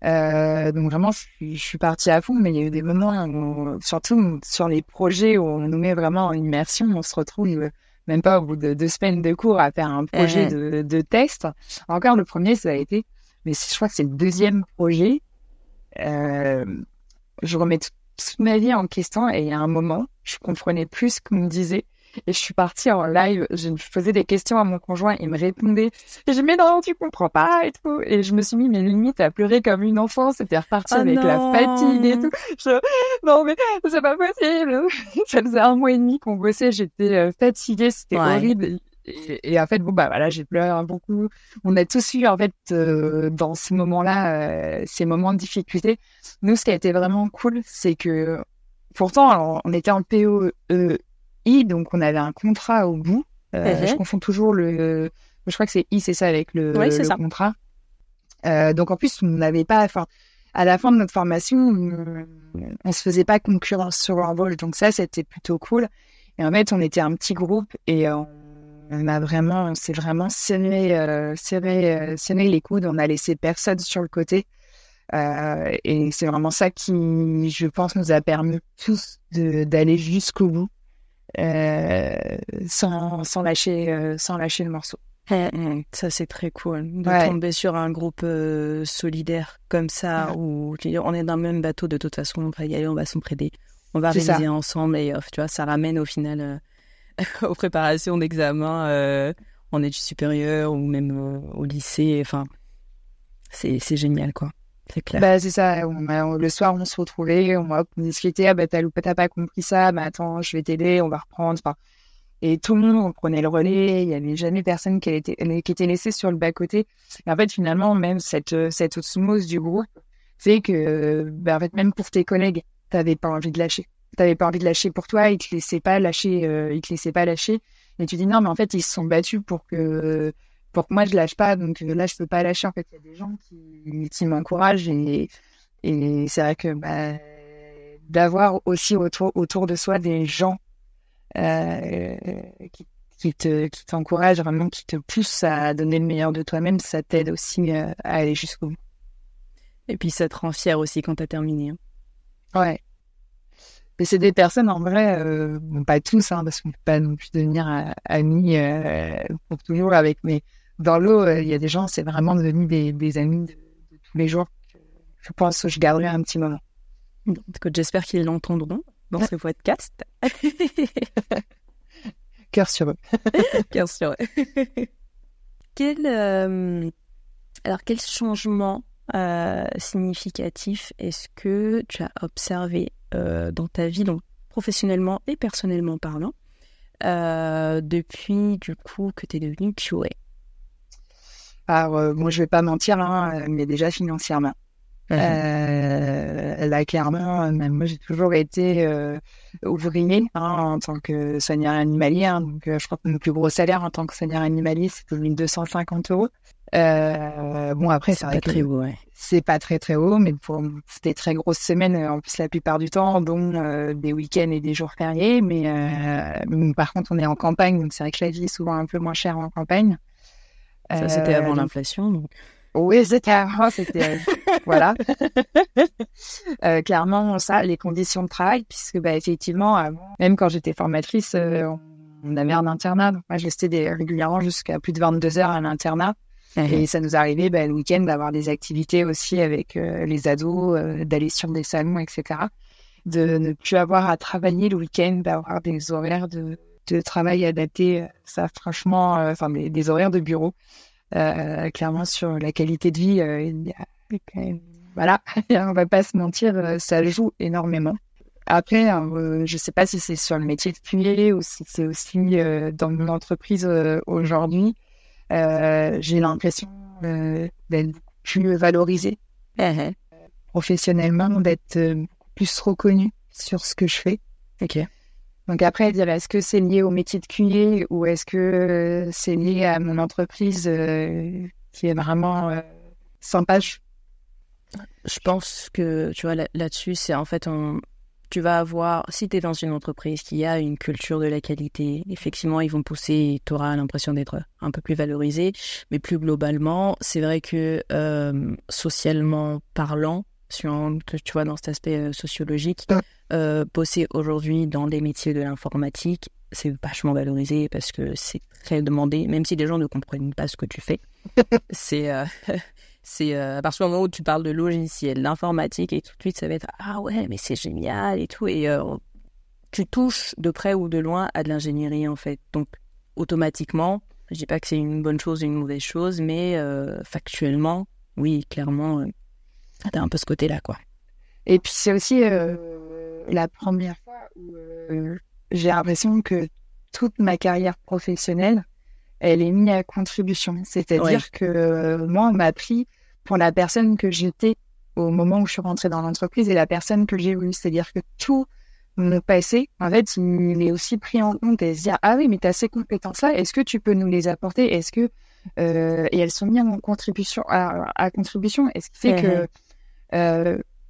Donc vraiment, je suis partie à fond, mais il y a eu des moments où, surtout sur les projets où on nous met vraiment en immersion, on se retrouve même pas au bout de 2 semaines de cours à faire un projet de test. Encore le premier, ça a été, mais je crois que c'est le deuxième projet. Je remets toute ma vie en question et il y a un moment, je comprenais plus ce qu'on me disait. Et je suis partie en live, je faisais des questions à mon conjoint, il me répondait. Et je me dis, mais non, tu comprends pas et tout. Et je me suis mis, mais limite, à pleurer comme une enfant. C'était reparti avec la fatigue et tout. Non, mais c'est pas possible. Ça faisait 1 mois et demi qu'on bossait, j'étais fatiguée, c'était horrible. Et en fait, bon, bah voilà, j'ai pleuré beaucoup. On a tous eu, en fait, dans ces moments-là, ces moments de difficulté. Nous, ce qui a été vraiment cool, c'est que, pourtant, on était en POE. Donc on avait un contrat au bout. Je confonds toujours je crois que c'est c'est ça avec le contrat. Donc en plus on n'avait pas, enfin à la fin de notre formation, on se faisait pas concurrence sur l'embauche, donc ça c'était plutôt cool. Et en fait on était un petit groupe et on s'est vraiment serré les coudes. On a laissé personne sur le côté. Et c'est vraiment ça qui, je pense, nous a permis tous d'aller jusqu'au bout. Sans lâcher le morceau. Ça c'est très cool de tomber sur un groupe solidaire comme ça où on est dans le même bateau, de toute façon on va y aller, on va s'entraider, on va réviser ensemble et tu vois, ça ramène au final aux préparations d'examen en études supérieures ou même au lycée. Enfin c'est génial quoi. C'est clair. Bah, c'est ça. Le soir, on se retrouvait, on discutait. Ah, bah, t'as pas compris ça. Bah, attends, je vais t'aider, on va reprendre. Enfin, Et tout le monde prenait le relais, il n'y avait jamais personne qui était laissé sur le bas-côté. Et en fait, finalement, même cette osmose du groupe fait que, en fait, même pour tes collègues, t'avais pas envie de lâcher. T'avais pas envie de lâcher pour toi, ils te laissaient pas lâcher, Et tu dis non, mais en fait, ils se sont battus pour que moi je lâche pas, donc là, je peux pas lâcher. En fait, il y a des gens qui m'encouragent et c'est vrai que, d'avoir aussi autour de soi des gens qui t'encouragent vraiment, qui te poussent à donner le meilleur de toi-même, ça t'aide aussi à aller jusqu'au bout. Et puis ça te rend fier aussi quand t'as terminé. Ouais. Mais c'est des personnes en vrai, bon, pas tous, hein, parce qu'on peut pas non plus devenir amis pour toujours avec. Mais dans l'eau, il y a des gens, c'est vraiment devenu des amis de tous les jours. Je pense que je garderai un petit moment. Donc, j'espère qu'ils l'entendront dans ce podcast. Cœur sur eux. Cœur sur eux. Quel changement significatif est-ce que tu as observé dans ta vie, donc professionnellement et personnellement parlant, depuis du coup que tu es devenue QA? Alors, moi, je vais pas mentir, hein, mais déjà financièrement. Là, clairement, même moi, j'ai toujours été ouvrier en tant que soigneur animalier. Donc, je crois que mon plus gros salaire en tant que soigneur animalier, c'était 1 250 €. Bon, après, c'est vrai pas très haut, ouais. C'est pas très, très haut, mais c'était très grosses semaines, en plus, la plupart du temps, dont des week-ends et des jours fériés. Mais par contre, on est en campagne, donc c'est vrai que la vie est souvent un peu moins chère en campagne. Ça, c'était avant l'inflation, donc... Oui, c'était avant, voilà. Clairement, ça, les conditions de travail, puisque effectivement, avant, même quand j'étais formatrice, on avait un internat. Donc moi, je restais régulièrement jusqu'à plus de 22 heures à l'internat. Et ça nous arrivait le week-end d'avoir des activités aussi avec les ados, d'aller sur des salons, etc. De ne plus avoir à travailler le week-end, d'avoir des horaires de travail adaptés. Ça, franchement, des horaires de bureau. Clairement, sur la qualité de vie, voilà, on va pas se mentir, ça joue énormément. Après, je sais pas si c'est sur le métier de QA ou si c'est aussi dans mon entreprise aujourd'hui, j'ai l'impression d'être plus valorisée professionnellement, d'être plus reconnue sur ce que je fais. Ok. Donc après, dire est-ce que c'est lié au métier de QA ou est-ce que c'est lié à mon entreprise qui est vraiment sympa? Je pense que, tu vois, là-dessus, c'est en fait, tu vas avoir, si tu es dans une entreprise qui a une culture de la qualité, effectivement, ils vont pousser et tu auras l'impression d'être un peu plus valorisé. Mais plus globalement, c'est vrai que socialement parlant, tu vois, dans cet aspect sociologique, bosser aujourd'hui dans les métiers de l'informatique, c'est vachement valorisé parce que c'est très demandé, même si les gens ne comprennent pas ce que tu fais. C'est à partir du moment où tu parles de logiciel, d'informatique, et tout de suite ça va être ah ouais, mais c'est génial et tout. Et tu touches de près ou de loin à de l'ingénierie en fait. Donc automatiquement, je dis pas que c'est une bonne chose ou une mauvaise chose, mais factuellement, oui, clairement, t'as un peu ce côté-là, quoi. Et puis c'est aussi la première fois où j'ai l'impression que toute ma carrière professionnelle, elle est mise à contribution. C'est-à-dire que moi, on m'a pris pour la personne que j'étais au moment où je suis rentrée dans l'entreprise et la personne que j'ai voulu. C'est-à-dire que tout mon passé, en fait, il est aussi pris en compte et se dire ah oui, mais tu as ces compétences-là, est-ce que tu peux nous les apporter? Est-ce que et elles sont mises en contribution à contribution, et ce qui fait que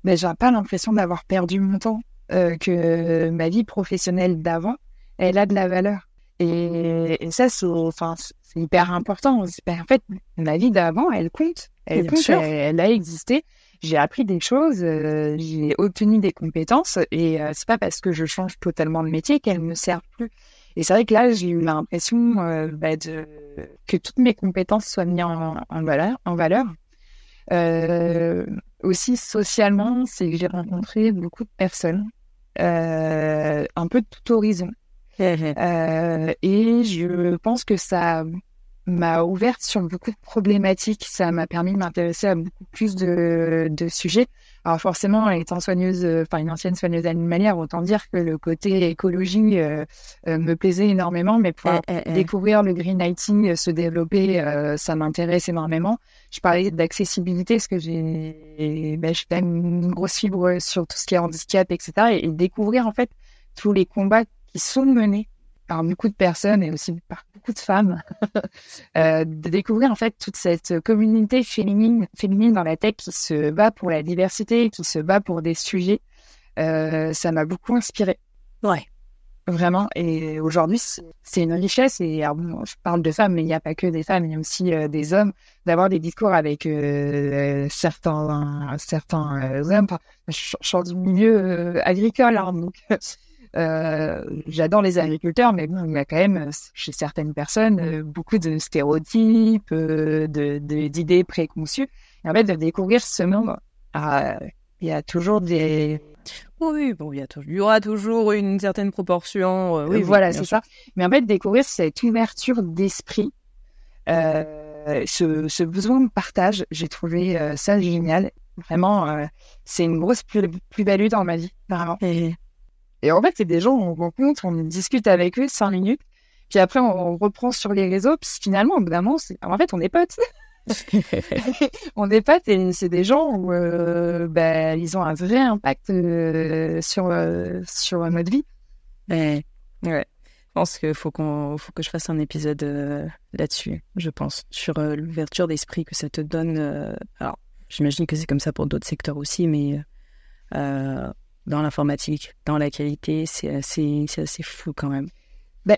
j'ai pas l'impression d'avoir perdu mon temps, que ma vie professionnelle d'avant, elle a de la valeur. Et ça, c'est hyper important. En fait, ma vie d'avant, elle compte. Elle a existé. J'ai appris des choses, j'ai obtenu des compétences, et c'est pas parce que je change totalement de métier qu'elles me servent plus. Et c'est vrai que là, j'ai eu l'impression que toutes mes compétences soient mises en valeur. Aussi socialement, c'est que j'ai rencontré beaucoup de personnes, un peu de tout horizon. Et je pense que ça m'a ouverte sur beaucoup de problématiques. Ça m'a permis de m'intéresser à beaucoup plus de sujets. Alors forcément, étant soigneuse, une ancienne soigneuse animalière, autant dire que le côté écologie me plaisait énormément, mais pouvoir découvrir le green lighting, se développer, ça m'intéresse énormément. Je parlais d'accessibilité, parce que j'ai quand même une grosse fibre sur tout ce qui est handicap, etc. Et découvrir en fait tous les combats qui sont menés par beaucoup de personnes et aussi par beaucoup de femmes, de découvrir en fait toute cette communauté féminine dans la tech qui se bat pour la diversité, qui se bat pour des sujets. Ça m'a beaucoup inspirée. Ouais. Vraiment. Et aujourd'hui, c'est une richesse. Et alors, bon, je parle de femmes, mais il n'y a pas que des femmes, il y a aussi des hommes, d'avoir des discours avec certains hommes. Enfin, je sors du milieu agricole, hein, donc j'adore les agriculteurs, mais bon, il y a quand même chez certaines personnes beaucoup de stéréotypes, d'idées préconçues. Et en fait, de découvrir ce monde, il y a toujours des... Oui, bon, il y aura toujours une certaine proportion. Oui, voilà, c'est ça. Mais en fait, découvrir cette ouverture d'esprit, ce besoin de partage, j'ai trouvé ça génial. Vraiment, c'est une grosse plus-value dans ma vie, vraiment. Et en fait, c'est des gens, on rencontre, on discute avec eux 5 minutes, puis après, on reprend sur les réseaux, puis finalement, au bout d'un moment, en fait, on est potes. On est potes et c'est des gens où ils ont un vrai impact sur notre vie. Ouais. Je pense qu'il faut que je fasse un épisode là-dessus, je pense, sur l'ouverture d'esprit que ça te donne. Alors, j'imagine que c'est comme ça pour d'autres secteurs aussi, mais dans l'informatique, dans la qualité, c'est assez fou quand même.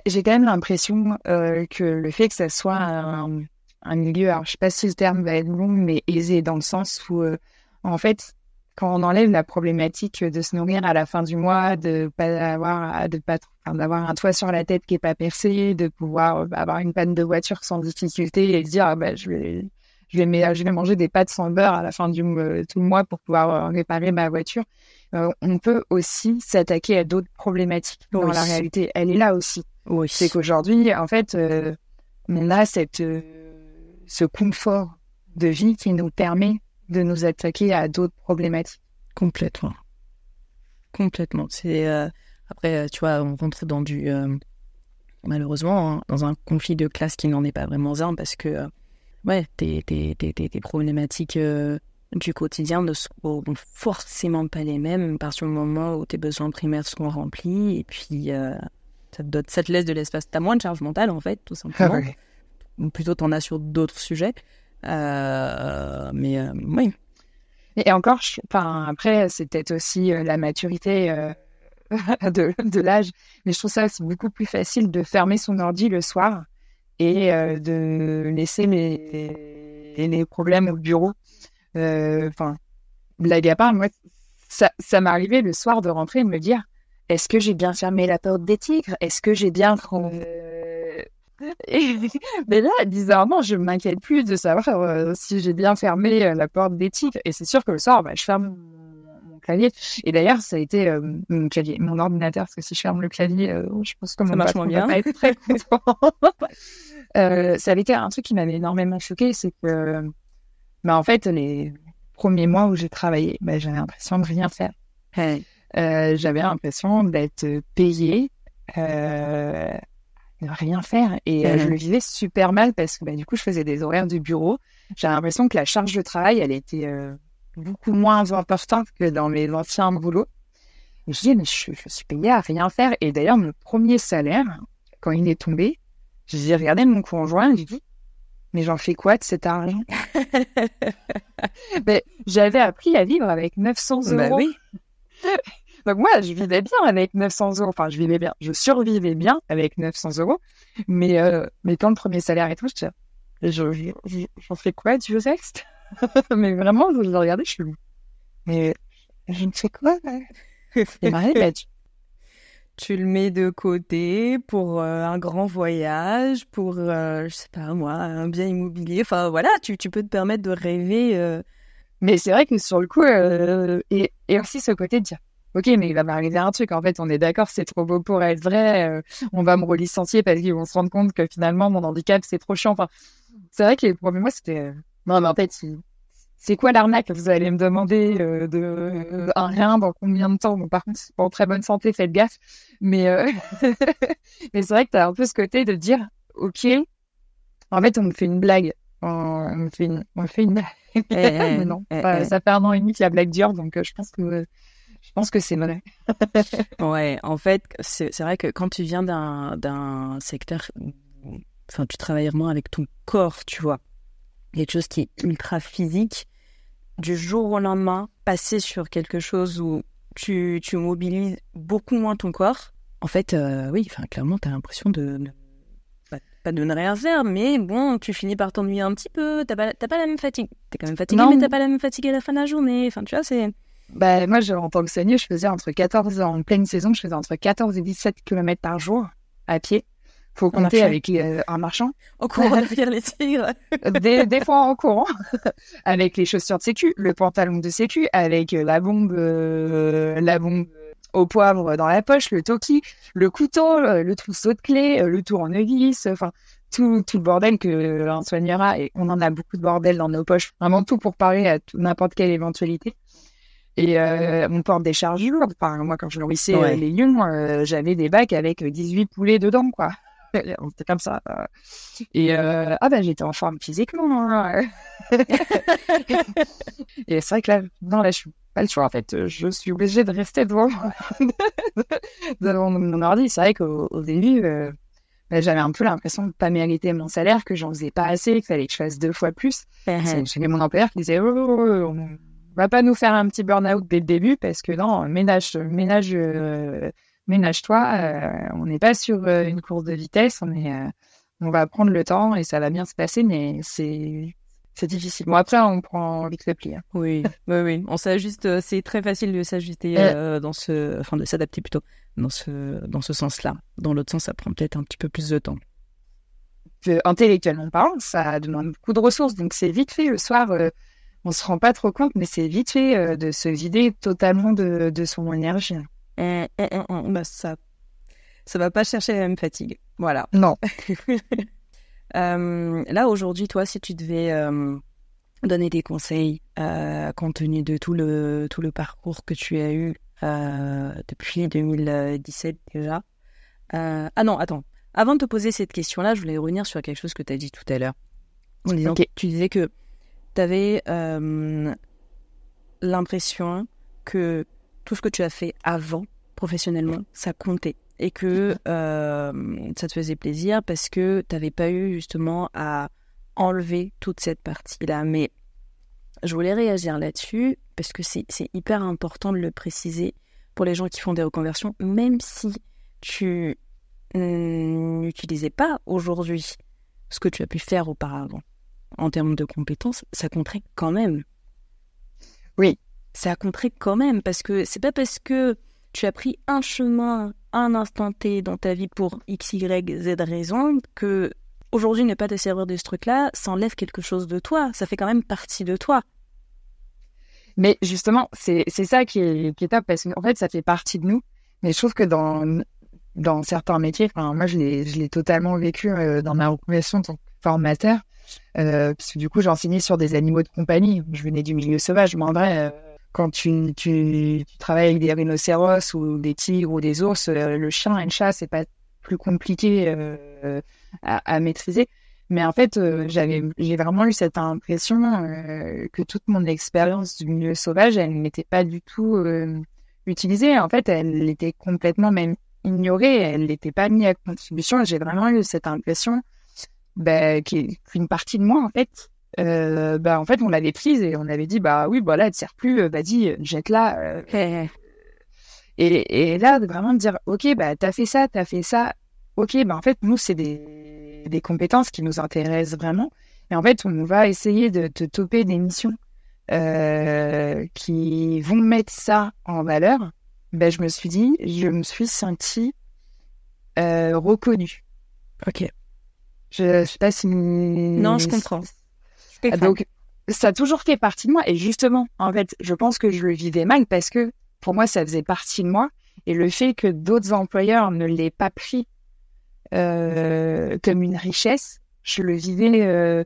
J'ai quand même l'impression que le fait que ça soit un milieu, alors je sais pas si le terme va être long, mais aisé, dans le sens où, en fait, quand on enlève la problématique de se nourrir à la fin du mois, d'avoir un toit sur la tête qui est pas percé, de pouvoir avoir une panne de voiture sans difficulté et se dire, je vais manger des pâtes sans beurre à la fin tout le mois pour pouvoir réparer ma voiture. On peut aussi s'attaquer à d'autres problématiques dans la réalité. Elle est là aussi. Oui. C'est qu'aujourd'hui, en fait, on a ce confort de vie qui nous permet de nous attaquer à d'autres problématiques. Complètement. C'est après, tu vois, on rentre dans malheureusement, dans un conflit de classe qui n'en est pas vraiment un, parce que tes problématiques du quotidien ne seront forcément pas les mêmes à partir du moment où tes besoins primaires seront remplis, et puis ça te laisse de l'espace. T'as moins de charge mentale, en fait, tout simplement. Ouais. Ou plutôt t'en as sur d'autres sujets. Mais oui. Et encore, après, c'est peut-être aussi la maturité de l'âge, mais je trouve ça aussi beaucoup plus facile de fermer son ordi le soir et de laisser les problèmes au bureau. Blague à part, moi, ça m'arrivait le soir de rentrer et de me dire, est-ce que j'ai bien fermé la porte des tigres? Est-ce que j'ai bien... Mais là, bizarrement, je m'inquiète plus de savoir si j'ai bien fermé la porte des tigres. Et c'est sûr que le soir, je ferme mon clavier. Et d'ailleurs, ça a été mon clavier, mon ordinateur, parce que si je ferme le clavier, je pense que mon patron va pas être très content. Ça avait été un truc qui m'avait énormément choqué, c'est que, en fait, les premiers mois où j'ai travaillé, j'avais l'impression de rien faire. J'avais l'impression d'être payée. De rien faire, et je le vivais super mal parce que du coup je faisais des horaires de bureau. J'avais l'impression que la charge de travail elle était beaucoup moins importante que dans mes anciens boulots. Et je dis mais je suis payée à rien faire. Et d'ailleurs mon premier salaire, quand il est tombé, j'ai regardé mon conjoint et j'ai dit mais j'en fais quoi de cet argent? J'avais appris à vivre avec 900 €. Oui. Donc moi, je vivais bien avec 900 €. Enfin, je survivais bien avec 900 €. Mais quand le premier salaire et tout, j'en fais quoi du texte? Mais vraiment, je le regardais, je suis... Mais je ne fais quoi? Et Marie, tu le mets de côté pour un grand voyage, pour, je sais pas moi, un bien immobilier. Enfin, voilà, tu peux te permettre de rêver. Mais c'est vrai que sur le coup, et aussi ce côté de dire, ok, mais il va m'arriver un truc. En fait, on est d'accord, c'est trop beau pour être vrai. On va me relicencier parce qu'ils vont se rendre compte que finalement, mon handicap, c'est trop chiant. Enfin, c'est vrai que les premiers mois, c'était... Non, mais en fait, c'est quoi l'arnaque? Vous allez me demander un rein dans combien de temps? Bon, par contre, c'est pas en très bonne santé, faites gaffe. Mais, mais c'est vrai que t'as un peu ce côté de dire, ok, en fait, on me fait une blague. On me fait une blague. Mais non, ça fait 1 an et demi que la blague dure, donc je pense que c'est vrai. Ouais, en fait, c'est vrai que quand tu viens d'un secteur, enfin, tu travailles vraiment avec ton corps, tu vois, quelque chose qui est ultra physique, du jour au lendemain, passer sur quelque chose où tu mobilises beaucoup moins ton corps, en fait, oui, enfin, clairement, t'as l'impression pas de ne rien faire, mais bon, tu finis par t'ennuyer un petit peu, t'as pas la même fatigue. T'es quand même fatigué, mais t'as pas la même fatigue à la fin de la journée. Enfin, tu vois, c'est... Bah, moi, en tant que saigneux, en pleine saison, je faisais entre 14 et 17 km par jour à pied. Faut compter avec un marchand. En courant derrière les tigres. Des fois en courant. Avec les chaussures de sécu, le pantalon de sécu, avec la bombe au poivre dans la poche, le toki, le couteau, le trousseau de clés, le tournevis, enfin, tout le bordel que un soigneur a. Et on en a beaucoup de bordel dans nos poches. Vraiment tout pour parer à n'importe quelle éventualité. Et on porte des charges lourdes. Enfin, moi, quand je nourrissais les lions, j'avais des bacs avec 18 poulets dedans, quoi. C'était comme ça. Et j'étais en forme physiquement. Hein. Et c'est vrai que là, je suis pas le choix, en fait. Je suis obligée de rester devant mon ordi. C'est vrai qu'au début, j'avais un peu l'impression de pas mériter mon salaire, que j'en faisais pas assez, qu'il fallait que je fasse 2 fois plus. J'avais mon employeur qui disait on va pas nous faire un petit burn-out dès le début, parce que non, ménage-toi, on n'est pas sur une course de vitesse, on va prendre le temps et ça va bien se passer, mais c'est difficile. Bon, après, on prend vite le pli. Hein. Oui. On s'ajuste, c'est très facile de s'ajuster de s'adapter plutôt dans ce sens-là. Dans l'autre sens, ça prend peut-être un petit peu plus de temps. Intellectuellement parlant, ça demande beaucoup de ressources, donc c'est vite fait le soir. On se rend pas trop compte, mais c'est vite fait de se vider totalement de son énergie. Bah ça va pas chercher la même fatigue. Voilà. Non. Là, aujourd'hui, toi, si tu devais donner des conseils compte tenu de tout le parcours que tu as eu depuis 2017 déjà. Non, attends. Avant de te poser cette question-là, je voulais revenir sur quelque chose que tu as dit tout à l'heure. En disant, tu disais que tu avais l'impression que tout ce que tu as fait avant, professionnellement, ça comptait. Et que ça te faisait plaisir parce que tu n'avais pas eu justement à enlever toute cette partie-là. Mais je voulais réagir là-dessus parce que c'est hyper important de le préciser pour les gens qui font des reconversions, même si tu n'utilisais pas aujourd'hui ce que tu as pu faire auparavant. En termes de compétences, ça compterait quand même. Oui. Ça compterait quand même, parce que c'est pas parce que tu as pris un chemin à un instant T dans ta vie pour X, Y, Z raison, que aujourd'hui ne pas te servir de ce truc-là, ça enlève quelque chose de toi. Ça fait quand même partie de toi. Mais justement, c'est ça qui est top, parce qu'en fait, ça fait partie de nous. Mais je trouve que dans certains métiers, enfin, moi, je l'ai totalement vécu dans ma reconversion en tant que formateur. Parce que du coup, j'enseignais sur des animaux de compagnie. Je venais du milieu sauvage, mais en vrai, quand tu travailles avec des rhinocéros ou des tigres ou des ours, le chien et le chat, c'est pas plus compliqué à maîtriser. Mais en fait, j'ai vraiment eu cette impression que toute mon expérience du milieu sauvage, elle n'était pas du tout utilisée. En fait, elle était complètement même ignorée. Elle n'était pas mise à contribution. J'ai vraiment eu cette impression qu'une partie de moi, en fait, en fait, on l'avait prise et on avait dit, oui, là, elle ne sert plus, vas-y, jette-la. Et là, de vraiment me dire, ok, t'as fait ça. Ok, en fait, nous, c'est des compétences qui nous intéressent vraiment. Et en fait, on va essayer de te toper des missions qui vont mettre ça en valeur. Je me suis sentie reconnue. Ok. Je sais pas si... Non, je comprends. Donc, ça a toujours fait partie de moi. Et justement, en fait, je pense que je le vivais mal parce que pour moi, ça faisait partie de moi. Et le fait que d'autres employeurs ne l'aient pas pris comme une richesse, je le vivais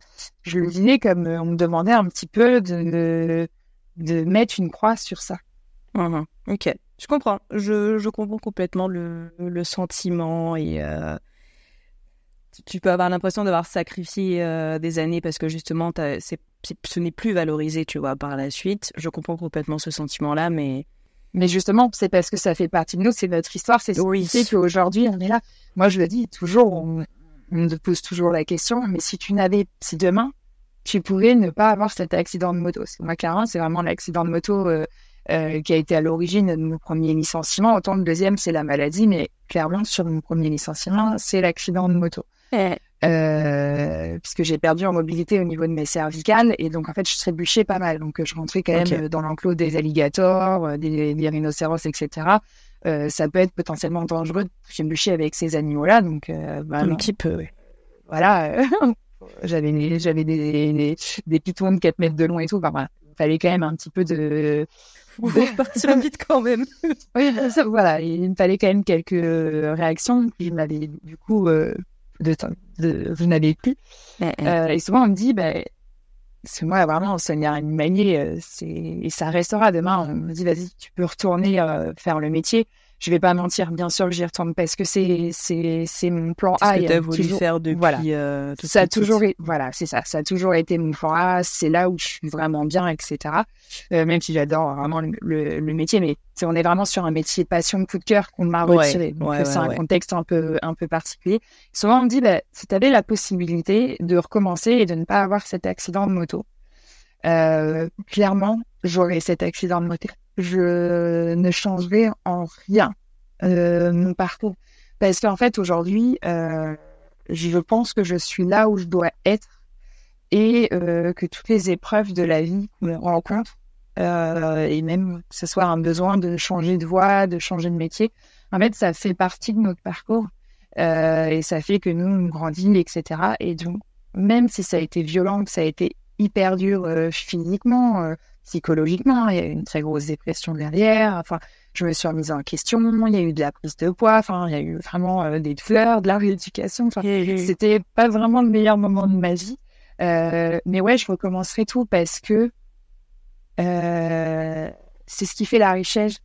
comme on me demandait un petit peu de mettre une croix sur ça. Ok, je comprends. Je comprends complètement le sentiment et tu peux avoir l'impression d'avoir sacrifié des années parce que justement ce n'est plus valorisé, tu vois, par la suite. Je comprends complètement ce sentiment-là, mais justement, c'est parce que ça fait partie de nous, c'est notre histoire, c'est ce qui fait qu'aujourd'hui on est là. Moi, je le dis toujours, on me pose toujours la question, mais si demain, tu pourrais ne pas avoir cet accident de moto. Moi, clairement, c'est vraiment l'accident de moto qui a été à l'origine de mon premier licenciement. Autant le deuxième, c'est la maladie, mais clairement, sur mon premier licenciement, c'est l'accident de moto. Puisque j'ai perdu en mobilité au niveau de mes cervicales et donc en fait je trébuchais pas mal, donc je rentrais quand même dans l'enclos des alligators, des rhinocéros, etc. Ça peut être potentiellement dangereux de trébucher avec ces animaux-là, donc un petit peu, oui. Voilà. J'avais des pitons de 4 mètres de long et tout, voilà. Il fallait quand même un petit peu de partir vite quand même. Oui, voilà, il me fallait quand même quelques réactions qui m'avaient du coup je n'avais plus. Et souvent on me dit parce que moi vraiment Sonia Animalier et ça restera demain. On me dit vas-y, tu peux retourner faire le métier. Je vais pas mentir, bien sûr que j'y retourne parce que c'est mon plan A. C'est ce que t'as voulu faire depuis ça a toujours c'est ça a toujours été mon plan A. C'est là où je suis vraiment bien, etc. Même si j'adore vraiment le métier, mais on est vraiment sur un métier passion, coup de cœur qu'on m'a retiré. Donc c'est un contexte un peu particulier. Souvent on me dit si t'avais la possibilité de recommencer et de ne pas avoir cet accident de moto, clairement j'aurais cet accident de moto. Je ne changerai en rien mon parcours. Parce qu'en fait, aujourd'hui, je pense que je suis là où je dois être et que toutes les épreuves de la vie me rencontrent, et même que ce soit un besoin de changer de voie, de changer de métier, en fait, ça fait partie de notre parcours et ça fait que nous, on grandit, etc. Et donc, même si ça a été violent, que ça a été hyper dur physiquement, psychologiquement, il y a eu une très grosse dépression derrière, enfin, je me suis remise en question, il y a eu de la prise de poids, enfin, il y a eu vraiment des douleurs, de la rééducation, enfin, c'était pas vraiment le meilleur moment de ma vie, mais ouais, je recommencerai tout parce que c'est ce qui fait la richesse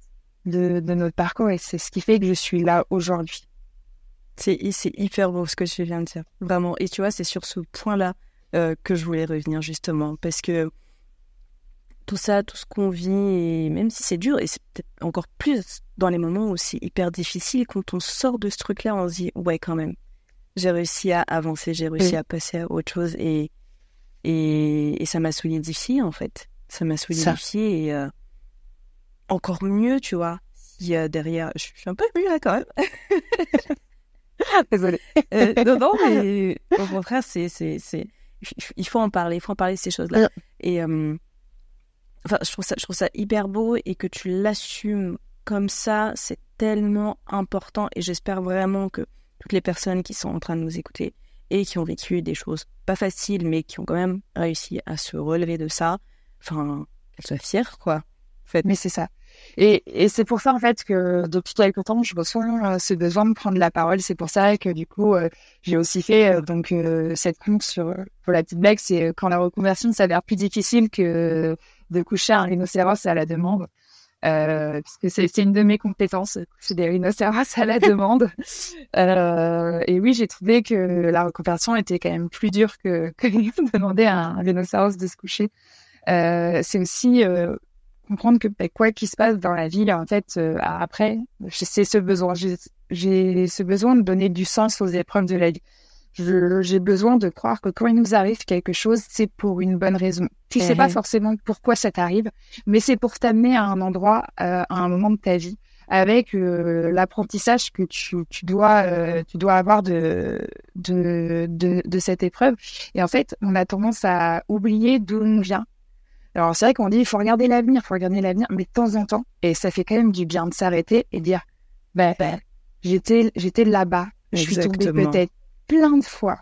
de notre parcours et c'est ce qui fait que je suis là aujourd'hui. C'est hyper beau ce que tu viens de dire, vraiment, et tu vois, c'est sur ce point-là que je voulais revenir justement, parce que tout ça, tout ce qu'on vit, et même si c'est dur, et c'est peut-être encore plus dans les moments où c'est hyper difficile, quand on sort de ce truc-là, on se dit, ouais, quand même, j'ai réussi à avancer, j'ai réussi à passer à autre chose, et ça m'a solidifié, en fait. Ça m'a solidifié, et encore mieux, tu vois, si derrière, je suis un peu mieux là, quand même. Désolée. Non, mais au contraire, il faut en parler de ces choses-là. Et enfin, je trouve ça hyper beau et que tu l'assumes comme ça, c'est tellement important et j'espère vraiment que toutes les personnes qui sont en train de nous écouter et qui ont vécu des choses pas faciles mais qui ont quand même réussi à se relever de ça, enfin, qu'elles soient fières, quoi. En fait. Mais c'est ça. Et c'est pour ça, en fait, que depuis quelques temps, je ressens ce besoin de prendre la parole. C'est pour ça que, du coup, j'ai aussi fait cette conf pour la petite blague, c'est quand la reconversion s'avère plus difficile que de coucher un rhinocéros à la demande. Puisque c'est une de mes compétences, coucher des rhinocéros à la demande. Et oui, j'ai trouvé que la reconversion était quand même plus dure que demander à un rhinocéros de se coucher. C'est aussi... comprendre que quoi qu'il se passe dans la vie, en fait, après, c'est ce besoin. J'ai ce besoin de donner du sens aux épreuves de la vie. J'ai besoin de croire que quand il nous arrive quelque chose, c'est pour une bonne raison. Tu sais pas forcément pourquoi ça t'arrive, mais c'est pour t'amener à un endroit, à un moment de ta vie, avec l'apprentissage que tu dois avoir de cette épreuve. Et en fait, on a tendance à oublier d'où on vient. Alors, c'est vrai qu'on dit, il faut regarder l'avenir, mais de temps en temps, et ça fait quand même du bien de s'arrêter et dire, j'étais là-bas, je suis tombée peut-être plein de fois,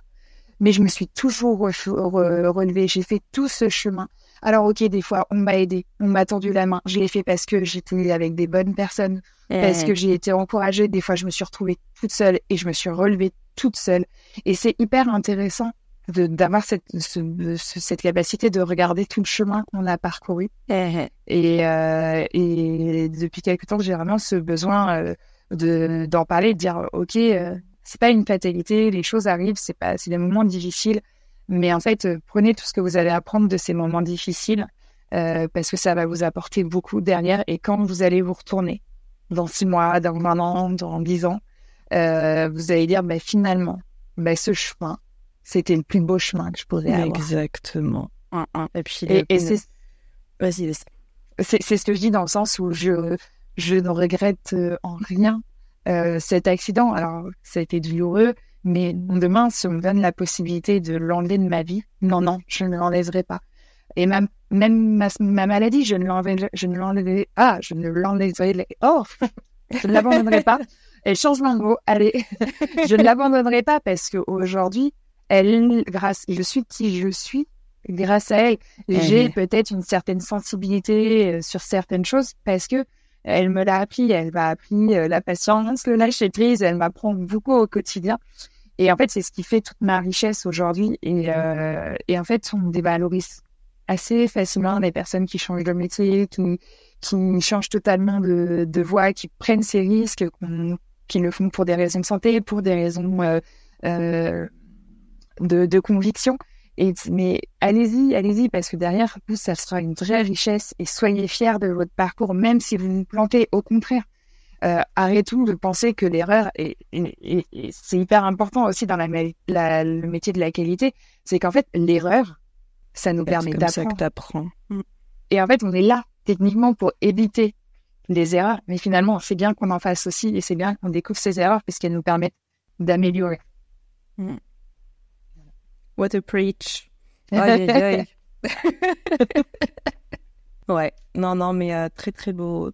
mais je me suis toujours relevée, j'ai fait tout ce chemin Alors, ok, des fois, on m'a aidé, on m'a tendu la main. Je l'ai fait parce que j'étais avec des bonnes personnes, parce que j'ai été encouragée. Des fois, je me suis retrouvée toute seule et je me suis relevée toute seule. Et c'est hyper intéressant d'avoir cette capacité de regarder tout le chemin qu'on a parcouru. Et depuis quelque temps, j'ai vraiment ce besoin d'en parler, de dire, ok, c'est pas une fatalité, les choses arrivent, c'est des moments difficiles. Mais en fait, prenez tout ce que vous allez apprendre de ces moments difficiles parce que ça va vous apporter beaucoup derrière. Et quand vous allez vous retourner dans 6 mois, dans 1 an, dans 10 ans, vous allez dire finalement, ce chemin, c'était le plus beau chemin que je pourrais avoir. Exactement. Et puis, c'est... Vas-y. C'est ce que je dis dans le sens où je ne regrette en rien cet accident. Alors, ça a été douloureux. Mais demain, si on me donne la possibilité de l'enlever de ma vie, non, je ne l'enlèverai pas. Et même ma maladie, je ne l'enlèverai l'abandonnerai pas. Et changement de mot, allez, je ne l'abandonnerai pas parce qu'aujourd'hui, je suis qui je suis. Grâce à elle, j'ai peut-être une certaine sensibilité sur certaines choses parce que elle me l'a appris, elle m'a appris la patience, le lâcher prise, elle m'apprend beaucoup au quotidien. Et en fait, c'est ce qui fait toute ma richesse aujourd'hui. Et en fait, on dévalorise assez facilement les personnes qui changent de métier, qui changent totalement de voie, qui prennent ces risques, qui le font pour des raisons de santé, pour des raisons de conviction. Mais allez-y, parce que derrière vous, ça sera une vraie richesse et soyez fiers de votre parcours, même si vous vous plantez, au contraire. Arrêtons de penser que l'erreur, et c'est hyper important aussi dans le métier de la qualité, c'est qu'en fait, l'erreur, ça nous permet d'apprendre. C'est comme ça que t'apprends. Et en fait, on est là, techniquement, pour éviter les erreurs, mais finalement, c'est bien qu'on en fasse aussi, et c'est bien qu'on découvre ces erreurs, parce qu'elles nous permettent d'améliorer. What a preach. Aïe. Ouais, non, mais très beau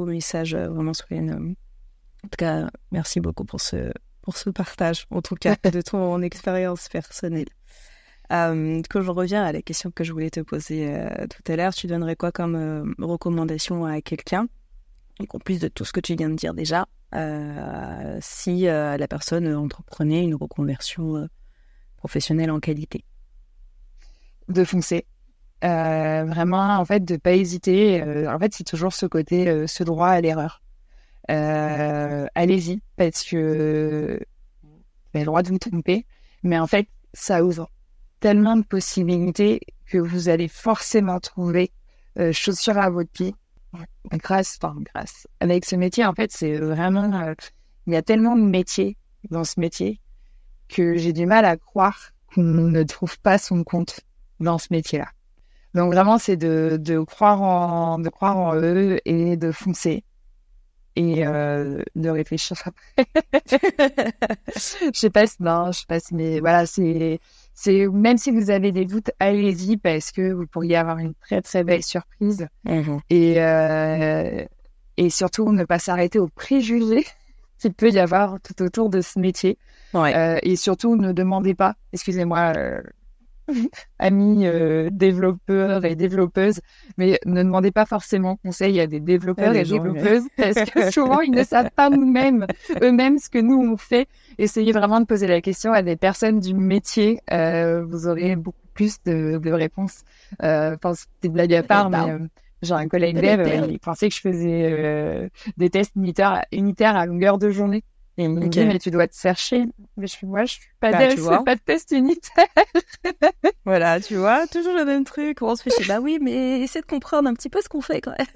message, vraiment, Solène. En tout cas, merci beaucoup pour ce partage, en tout cas, de ton expérience personnelle. Quand je reviens à la question que je voulais te poser tout à l'heure, tu donnerais quoi comme recommandation à quelqu'un, en plus de tout ce que tu viens de dire déjà, si la personne entreprenait une reconversion professionnelle en qualité? De foncer. Vraiment, en fait, de pas hésiter. En fait, c'est toujours ce côté, ce droit à l'erreur. Allez-y, parce que vous avez le droit de vous tromper, mais en fait, ça ouvre tellement de possibilités que vous allez forcément trouver chaussures à votre pied. Grâce. Avec ce métier, en fait, c'est vraiment... il y a tellement de métiers dans ce métier que j'ai du mal à croire qu'on ne trouve pas son compte dans ce métier-là. Donc vraiment, c'est de croire en eux et de foncer et de réfléchir après. Je sais pas si, mais voilà, c'est même si vous avez des doutes, allez-y parce que vous pourriez avoir une très très belle surprise. Et surtout ne pas s'arrêter aux préjugés qu'il peut y avoir tout autour de ce métier. Et surtout ne demandez pas, excusez-moi. Amis développeurs et développeuses, mais ne demandez pas forcément conseil à des développeurs et développeuses parce que souvent ils ne savent pas eux-mêmes ce que nous on fait. Essayez vraiment de poser la question à des personnes du métier, vous aurez beaucoup plus de réponses. C'est une blague à part, mais j'ai un collègue dev, il pensait que je faisais des tests unitaires à longueur de journée. Et il me dit, mais tu dois te chercher. Mais je suis pas dev, je fais pas de test unitaire. Voilà, tu vois, toujours le même truc. On se fait chier. Bah oui, mais essaie de comprendre un petit peu ce qu'on fait, quand même.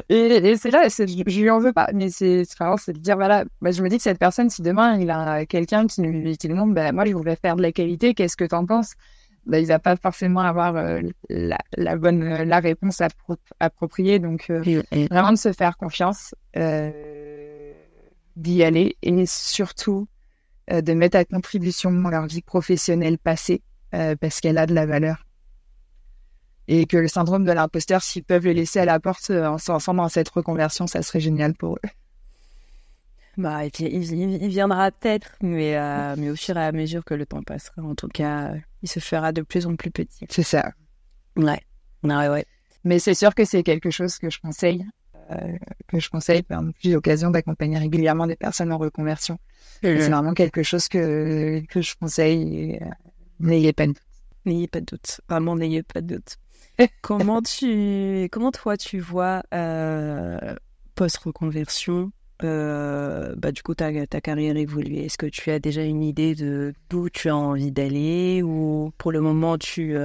et c'est là, je lui en veux pas. Mais c'est de dire, voilà, je me dis que cette personne, si demain, il a quelqu'un qui lui demande, moi, je voudrais faire de la qualité, qu'est-ce que t'en penses? Il va pas forcément avoir la réponse appropriée. Donc, vraiment de se faire confiance. D'y aller et surtout de mettre à contribution leur vie professionnelle passée parce qu'elle a de la valeur et que le syndrome de l'imposteur, s'ils peuvent le laisser à la porte ensemble dans cette reconversion, ça serait génial pour eux. Et puis, il viendra peut-être, mais au fur et à mesure que le temps passera, en tout cas, il se fera de plus en plus petit. C'est ça. Ouais. Ouais. Mais c'est sûr que c'est quelque chose que je conseille. J'ai l'occasion d'accompagner régulièrement des personnes en reconversion. Et c'est vraiment quelque chose que je conseille. Et, n'ayez pas de doute. N'ayez pas de doute. Vraiment, n'ayez pas de doute. Comment toi, tu vois post-reconversion, du coup, ta carrière évoluer? Est-ce que tu as déjà une idée de d'où tu as envie d'aller ou pour le moment, tu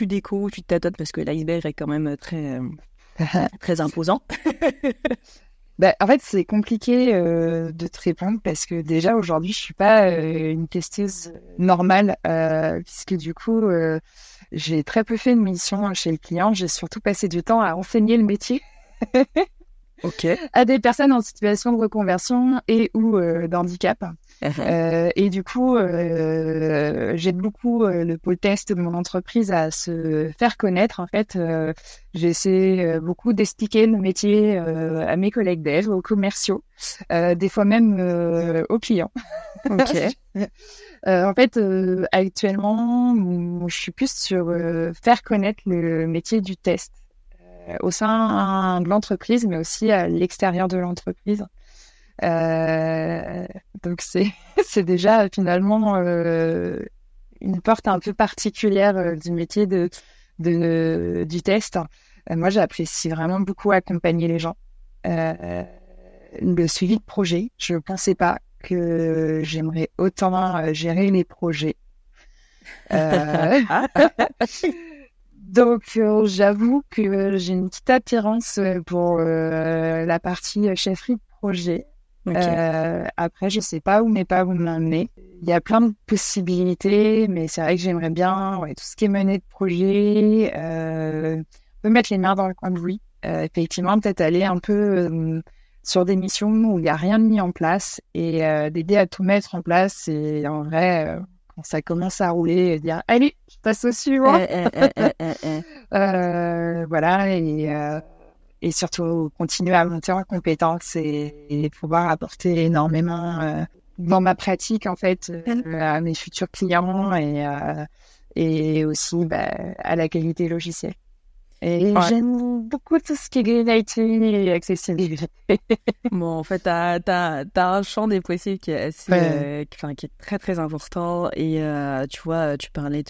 découvres, tu tâtonnes parce que l'iceberg est quand même très, très imposant? En fait, c'est compliqué de te répondre parce que déjà aujourd'hui, je suis pas une testeuse normale puisque du coup, j'ai très peu fait de mission chez le client. J'ai surtout passé du temps à enseigner le métier à des personnes en situation de reconversion et ou d'handicap. Et du coup, j'aide beaucoup le pôle test de mon entreprise à se faire connaître. En fait, j'essaie beaucoup d'expliquer le métier à mes collègues dev, aux commerciaux, des fois même aux clients. En fait, actuellement, je suis plus sur faire connaître le métier du test au sein de l'entreprise, mais aussi à l'extérieur de l'entreprise. Donc c'est déjà finalement une porte un peu particulière du métier du test. Moi, j'apprécie vraiment beaucoup accompagner les gens. Le suivi de projet, je ne pensais pas que j'aimerais autant gérer les projets. Donc, j'avoue que j'ai une petite attirance pour la partie chefferie de projet. Après, je sais pas où m'amener. Il y a plein de possibilités, mais c'est vrai que j'aimerais bien tout ce qui est mené de projet, peut mettre les mains dans le cambouis. Effectivement, peut-être aller un peu sur des missions où il n'y a rien de mis en place et d'aider à tout mettre en place. Et en vrai, quand ça commence à rouler, dire allez, je passe au suivant. Voilà, et surtout continuer à monter en compétences et pouvoir apporter énormément dans ma pratique en fait à mes futurs clients et aussi à la qualité logicielle. Et j'aime beaucoup tout ce qui est greenwriting et accessibilité. Bon, en fait, t'as un champ des possibles qui est assez, qui est très très important. Et tu vois, tu parlais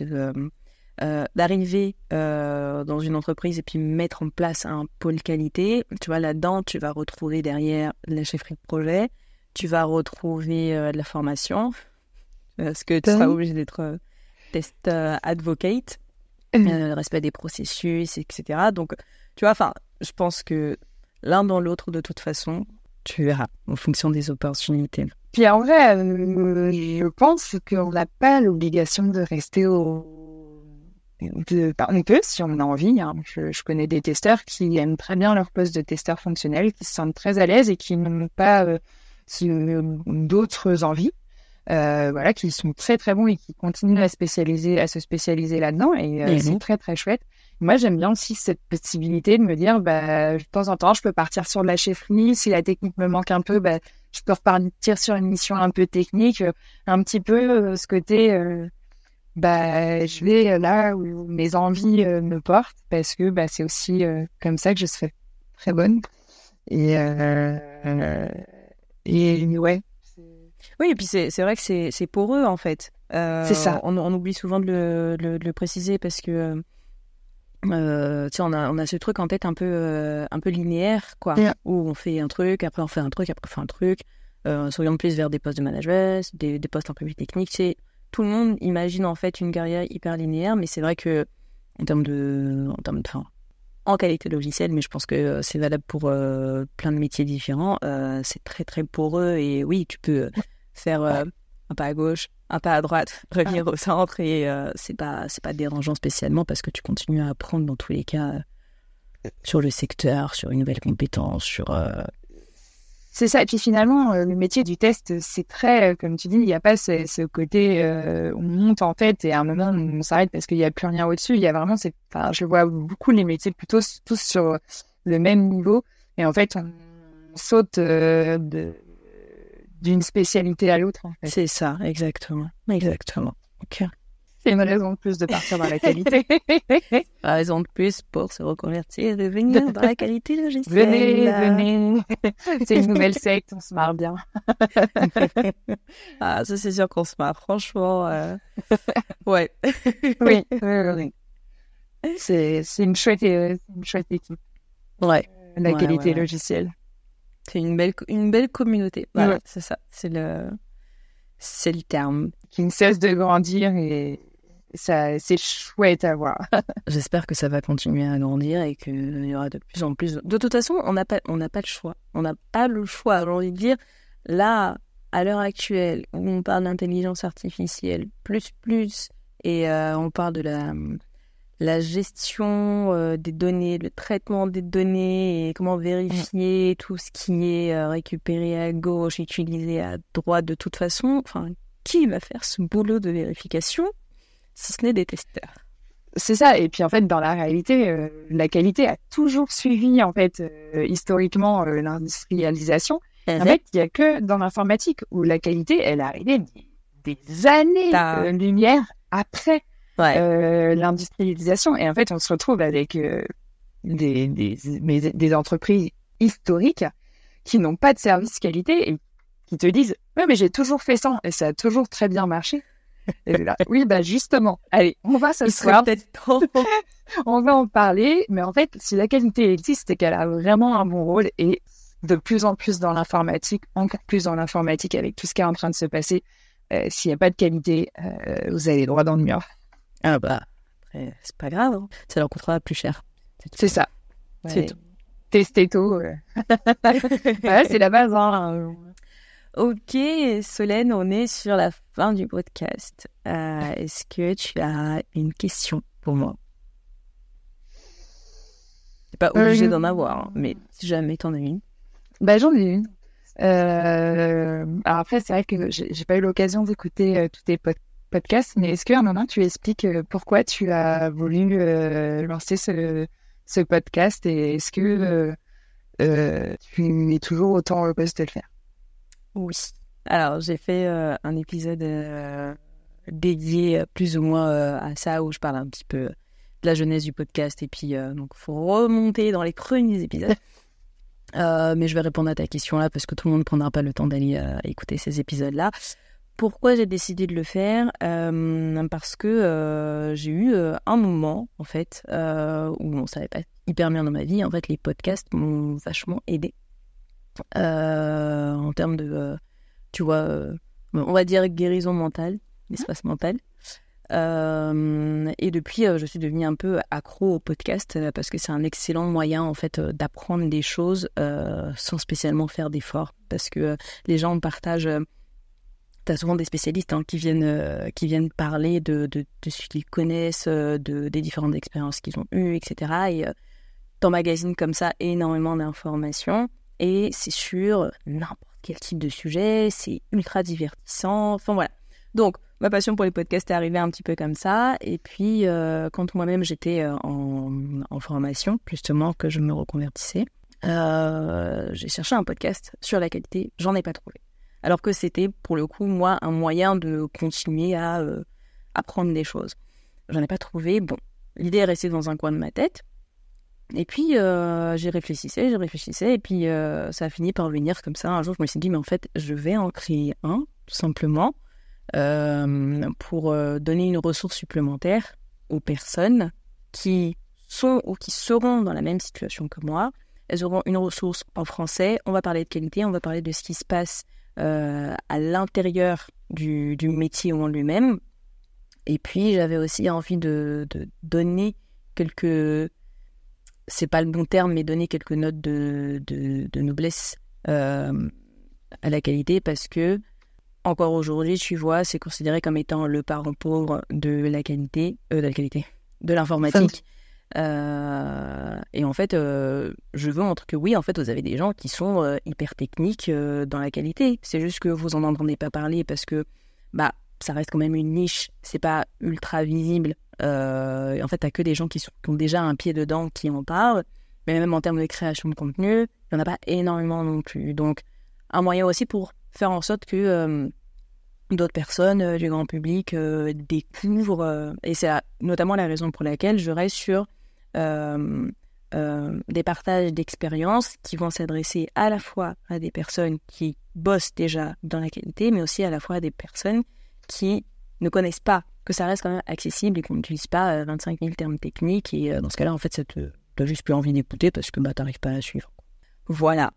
d'arriver dans une entreprise et puis mettre en place un pôle qualité. Tu vois, là-dedans, tu vas retrouver derrière la chefferie de projet, tu vas retrouver de la formation, parce que tu seras obligé d'être test advocate, le respect des processus, etc. Donc, tu vois, je pense que l'un dans l'autre, de toute façon, tu verras, en fonction des opportunités. Puis en vrai, je pense qu'on n'a pas l'obligation de rester on peut, si on a envie. Hein. Je connais des testeurs qui aiment très bien leur poste de testeur fonctionnel, qui se sentent très à l'aise et qui n'ont pas d'autres envies. Qui sont très très bons et qui continuent à se spécialiser là-dedans. Et c'est très très chouette. Moi, j'aime bien aussi cette possibilité de me dire, de temps en temps, je peux partir sur de la chefferie. Si la technique me manque un peu, je peux repartir sur une mission un peu technique. Un petit peu ce côté... je vais là où mes envies me portent parce que c'est aussi comme ça que je serai très bonne et ouais. Oui, et puis c'est vrai que c'est pour eux en fait. C'est ça. On oublie souvent de le préciser parce que on a ce truc en tête un peu linéaire quoi, où on fait un truc, après on fait un truc, après on fait un truc. On s'oriente plus vers des postes de management, des postes un peu plus techniques. Tout le monde imagine en fait une carrière hyper linéaire, mais c'est vrai que en qualité logicielle, mais je pense que c'est valable pour plein de métiers différents. C'est très très poreux et oui, tu peux faire un pas à gauche, un pas à droite, revenir au centre et c'est pas dérangeant spécialement parce que tu continues à apprendre dans tous les cas sur le secteur, sur une nouvelle compétence, sur C'est ça. Et puis finalement, le métier du test, c'est très, comme tu dis, il n'y a pas ce côté, on monte en tête et à un moment, on s'arrête parce qu'il n'y a plus rien au-dessus. Il y a vraiment je vois beaucoup les métiers plutôt tous sur le même niveau. Et en fait, on saute d'une spécialité à l'autre. En fait. C'est ça, exactement. Ok. C'est une raison de plus de partir dans la qualité. Raison de plus pour se reconvertir et devenir dans la qualité logicielle. Venez. C'est une nouvelle secte, on se marre bien. Ah, ça c'est sûr qu'on se marre, franchement. Ouais. Oui. C'est une chouette équipe. Ouais. La qualité ouais. logicielle. C'est une belle communauté. Voilà, Ouais. c'est ça. C'est le terme. Qui ne cesse de grandir et ça, c'est chouette à voir. J'espère que ça va continuer à grandir et qu'il y aura de plus en plus. De toute façon, on n'a pas le choix. On n'a pas le choix. J'ai envie de dire, là, à l'heure actuelle, où on parle d'intelligence artificielle, plus, et on parle de la gestion des données, le traitement des données et comment vérifier tout ce qui est récupéré à gauche, utilisé à droite de toute façon. Enfin, qui va faire ce boulot de vérification si ce n'est des testeurs? C'est ça. Et puis en fait, dans la réalité, la qualité a toujours suivi en fait historiquement l'industrialisation. En fait, il n'y a que dans l'informatique où la qualité, elle est arrivée des années-lumière après l'industrialisation. Et en fait, on se retrouve avec des entreprises historiques qui n'ont pas de service qualité et qui te disent « Ouais, mais j'ai toujours fait ça et ça a toujours très bien marché. » Et là, oui, bah justement, allez, on va s'asseoir. On va en parler. Mais en fait, si la qualité existe, c'est qu'elle a vraiment un bon rôle et de plus en plus dans l'informatique, encore plus dans l'informatique avec tout ce qui est en train de se passer. S'il n'y a pas de qualité, vous avez droit dans le mur. Ah bah, après, c'est pas grave, hein. Ça leur coûtera plus cher. C'est ça. Ouais. C'est tout. Tester tôt. Ouais, c'est la base. Hein. Ok, Solène, on est sur la fin du podcast. Est-ce que tu as une question pour moi? T'es pas obligé d'en avoir, hein, mais si jamais t'en as une. Bah, j'en ai une. Alors après, c'est vrai que j'ai pas eu l'occasion d'écouter tous tes podcasts, mais est-ce qu'à un moment tu expliques pourquoi tu as voulu lancer ce podcast et est-ce que tu es toujours autant heureuse de le faire? Oui. Alors, j'ai fait un épisode dédié plus ou moins à ça, où je parle un petit peu de la jeunesse du podcast. Et puis, donc, il faut remonter dans les premiers épisodes. Mais je vais répondre à ta question là, parce que tout le monde ne prendra pas le temps d'aller écouter ces épisodes-là. Pourquoi j'ai décidé de le faire? Parce que j'ai eu un moment, en fait, où ça n'allait pas hyper bien dans ma vie. En fait, les podcasts m'ont vachement aidée. En termes de, tu vois, on va dire guérison mentale, l'espace mental. Et depuis, je suis devenue un peu accro au podcast parce que c'est un excellent moyen en fait d'apprendre des choses sans spécialement faire d'efforts. Parce que les gens partagent. T'as souvent des spécialistes qui viennent parler de ce qu'ils connaissent, des différentes expériences qu'ils ont eues, etc. Et t'emmagasines comme ça énormément d'informations. Et c'est sur n'importe quel type de sujet, c'est ultra divertissant, enfin voilà. Donc, ma passion pour les podcasts est arrivée un petit peu comme ça. Et puis, quand moi-même j'étais en formation, justement, que je me reconvertissais, j'ai cherché un podcast sur la qualité, j'en ai pas trouvé. Alors que c'était, pour le coup, moi, un moyen de continuer à apprendre des choses. J'en ai pas trouvé. Bon, l'idée est restée dans un coin de ma tête. Et puis, j'y réfléchissais, et puis ça a fini par venir comme ça. Un jour, je me suis dit, mais en fait, je vais en créer un, tout simplement, pour donner une ressource supplémentaire aux personnes qui sont ou qui seront dans la même situation que moi. Elles auront une ressource en français, on va parler de qualité, on va parler de ce qui se passe à l'intérieur du métier en lui-même. Et puis, j'avais aussi envie de donner quelques... c'est pas le bon terme, mais donner quelques notes de noblesse à la qualité, parce que encore aujourd'hui, tu vois, c'est considéré comme étant le parent pauvre de l'informatique. Et en fait, je veux montrer que oui, en fait, vous avez des gens qui sont hyper techniques dans la qualité. C'est juste que vous en entendez pas parler parce que ça reste quand même une niche. C'est pas ultra visible. En fait, t'as que des gens qui ont déjà un pied dedans qui en parlent. Mais même en termes de création de contenu, il n'y en a pas énormément non plus. Donc, un moyen aussi pour faire en sorte que d'autres personnes du grand public découvrent, et c'est notamment la raison pour laquelle je reste sur des partages d'expériences qui vont s'adresser à la fois à des personnes qui bossent déjà dans la qualité, mais aussi à la fois à des personnes qui ne connaissent pas, que ça reste quand même accessible et qu'on n'utilise pas 25 000 termes techniques, et dans ce cas-là, en fait, t'as juste plus envie d'écouter parce que t'arrives pas à suivre. Voilà.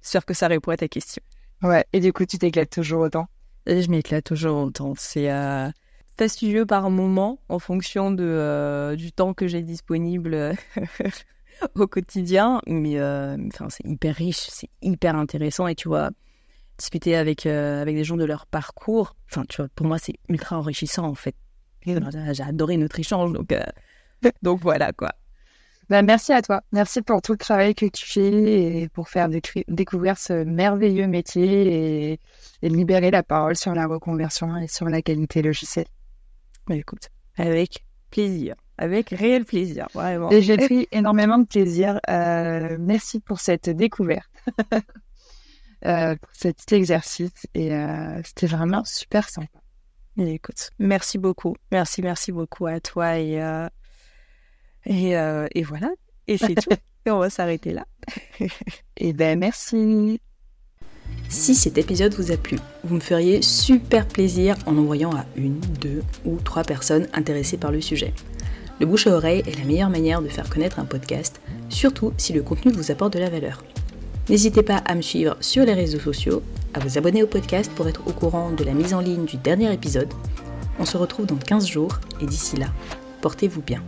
J'espère que ça répond à ta question. Ouais, et du coup, tu t'éclates toujours autant? Et je m'éclate toujours autant. C'est fastidieux par moment en fonction du temps que j'ai disponible au quotidien, mais c'est hyper riche, c'est hyper intéressant, et tu vois, discuter avec des gens de leur parcours, tu vois, pour moi c'est ultra enrichissant en fait. J'ai adoré notre échange, donc voilà quoi. Merci à toi, merci pour tout le travail que tu fais et pour faire découvrir ce merveilleux métier et libérer la parole sur la reconversion et sur la qualité logicielle. Mais écoute, avec plaisir, avec réel plaisir, vraiment. Et j'ai pris énormément de plaisir. Merci pour cette découverte, pour cet exercice, et c'était vraiment super sympa. Et écoute, merci beaucoup à toi, et voilà, et c'est tout. Et on va s'arrêter là. Et merci. Si cet épisode vous a plu, vous me feriez super plaisir en l'envoyant à 1, 2 ou 3 personnes intéressées par le sujet. Le bouche à oreille est la meilleure manière de faire connaître un podcast, surtout si le contenu vous apporte de la valeur. N'hésitez pas à me suivre sur les réseaux sociaux, à vous abonner au podcast pour être au courant de la mise en ligne du dernier épisode. On se retrouve dans 15 jours, et d'ici là, portez-vous bien.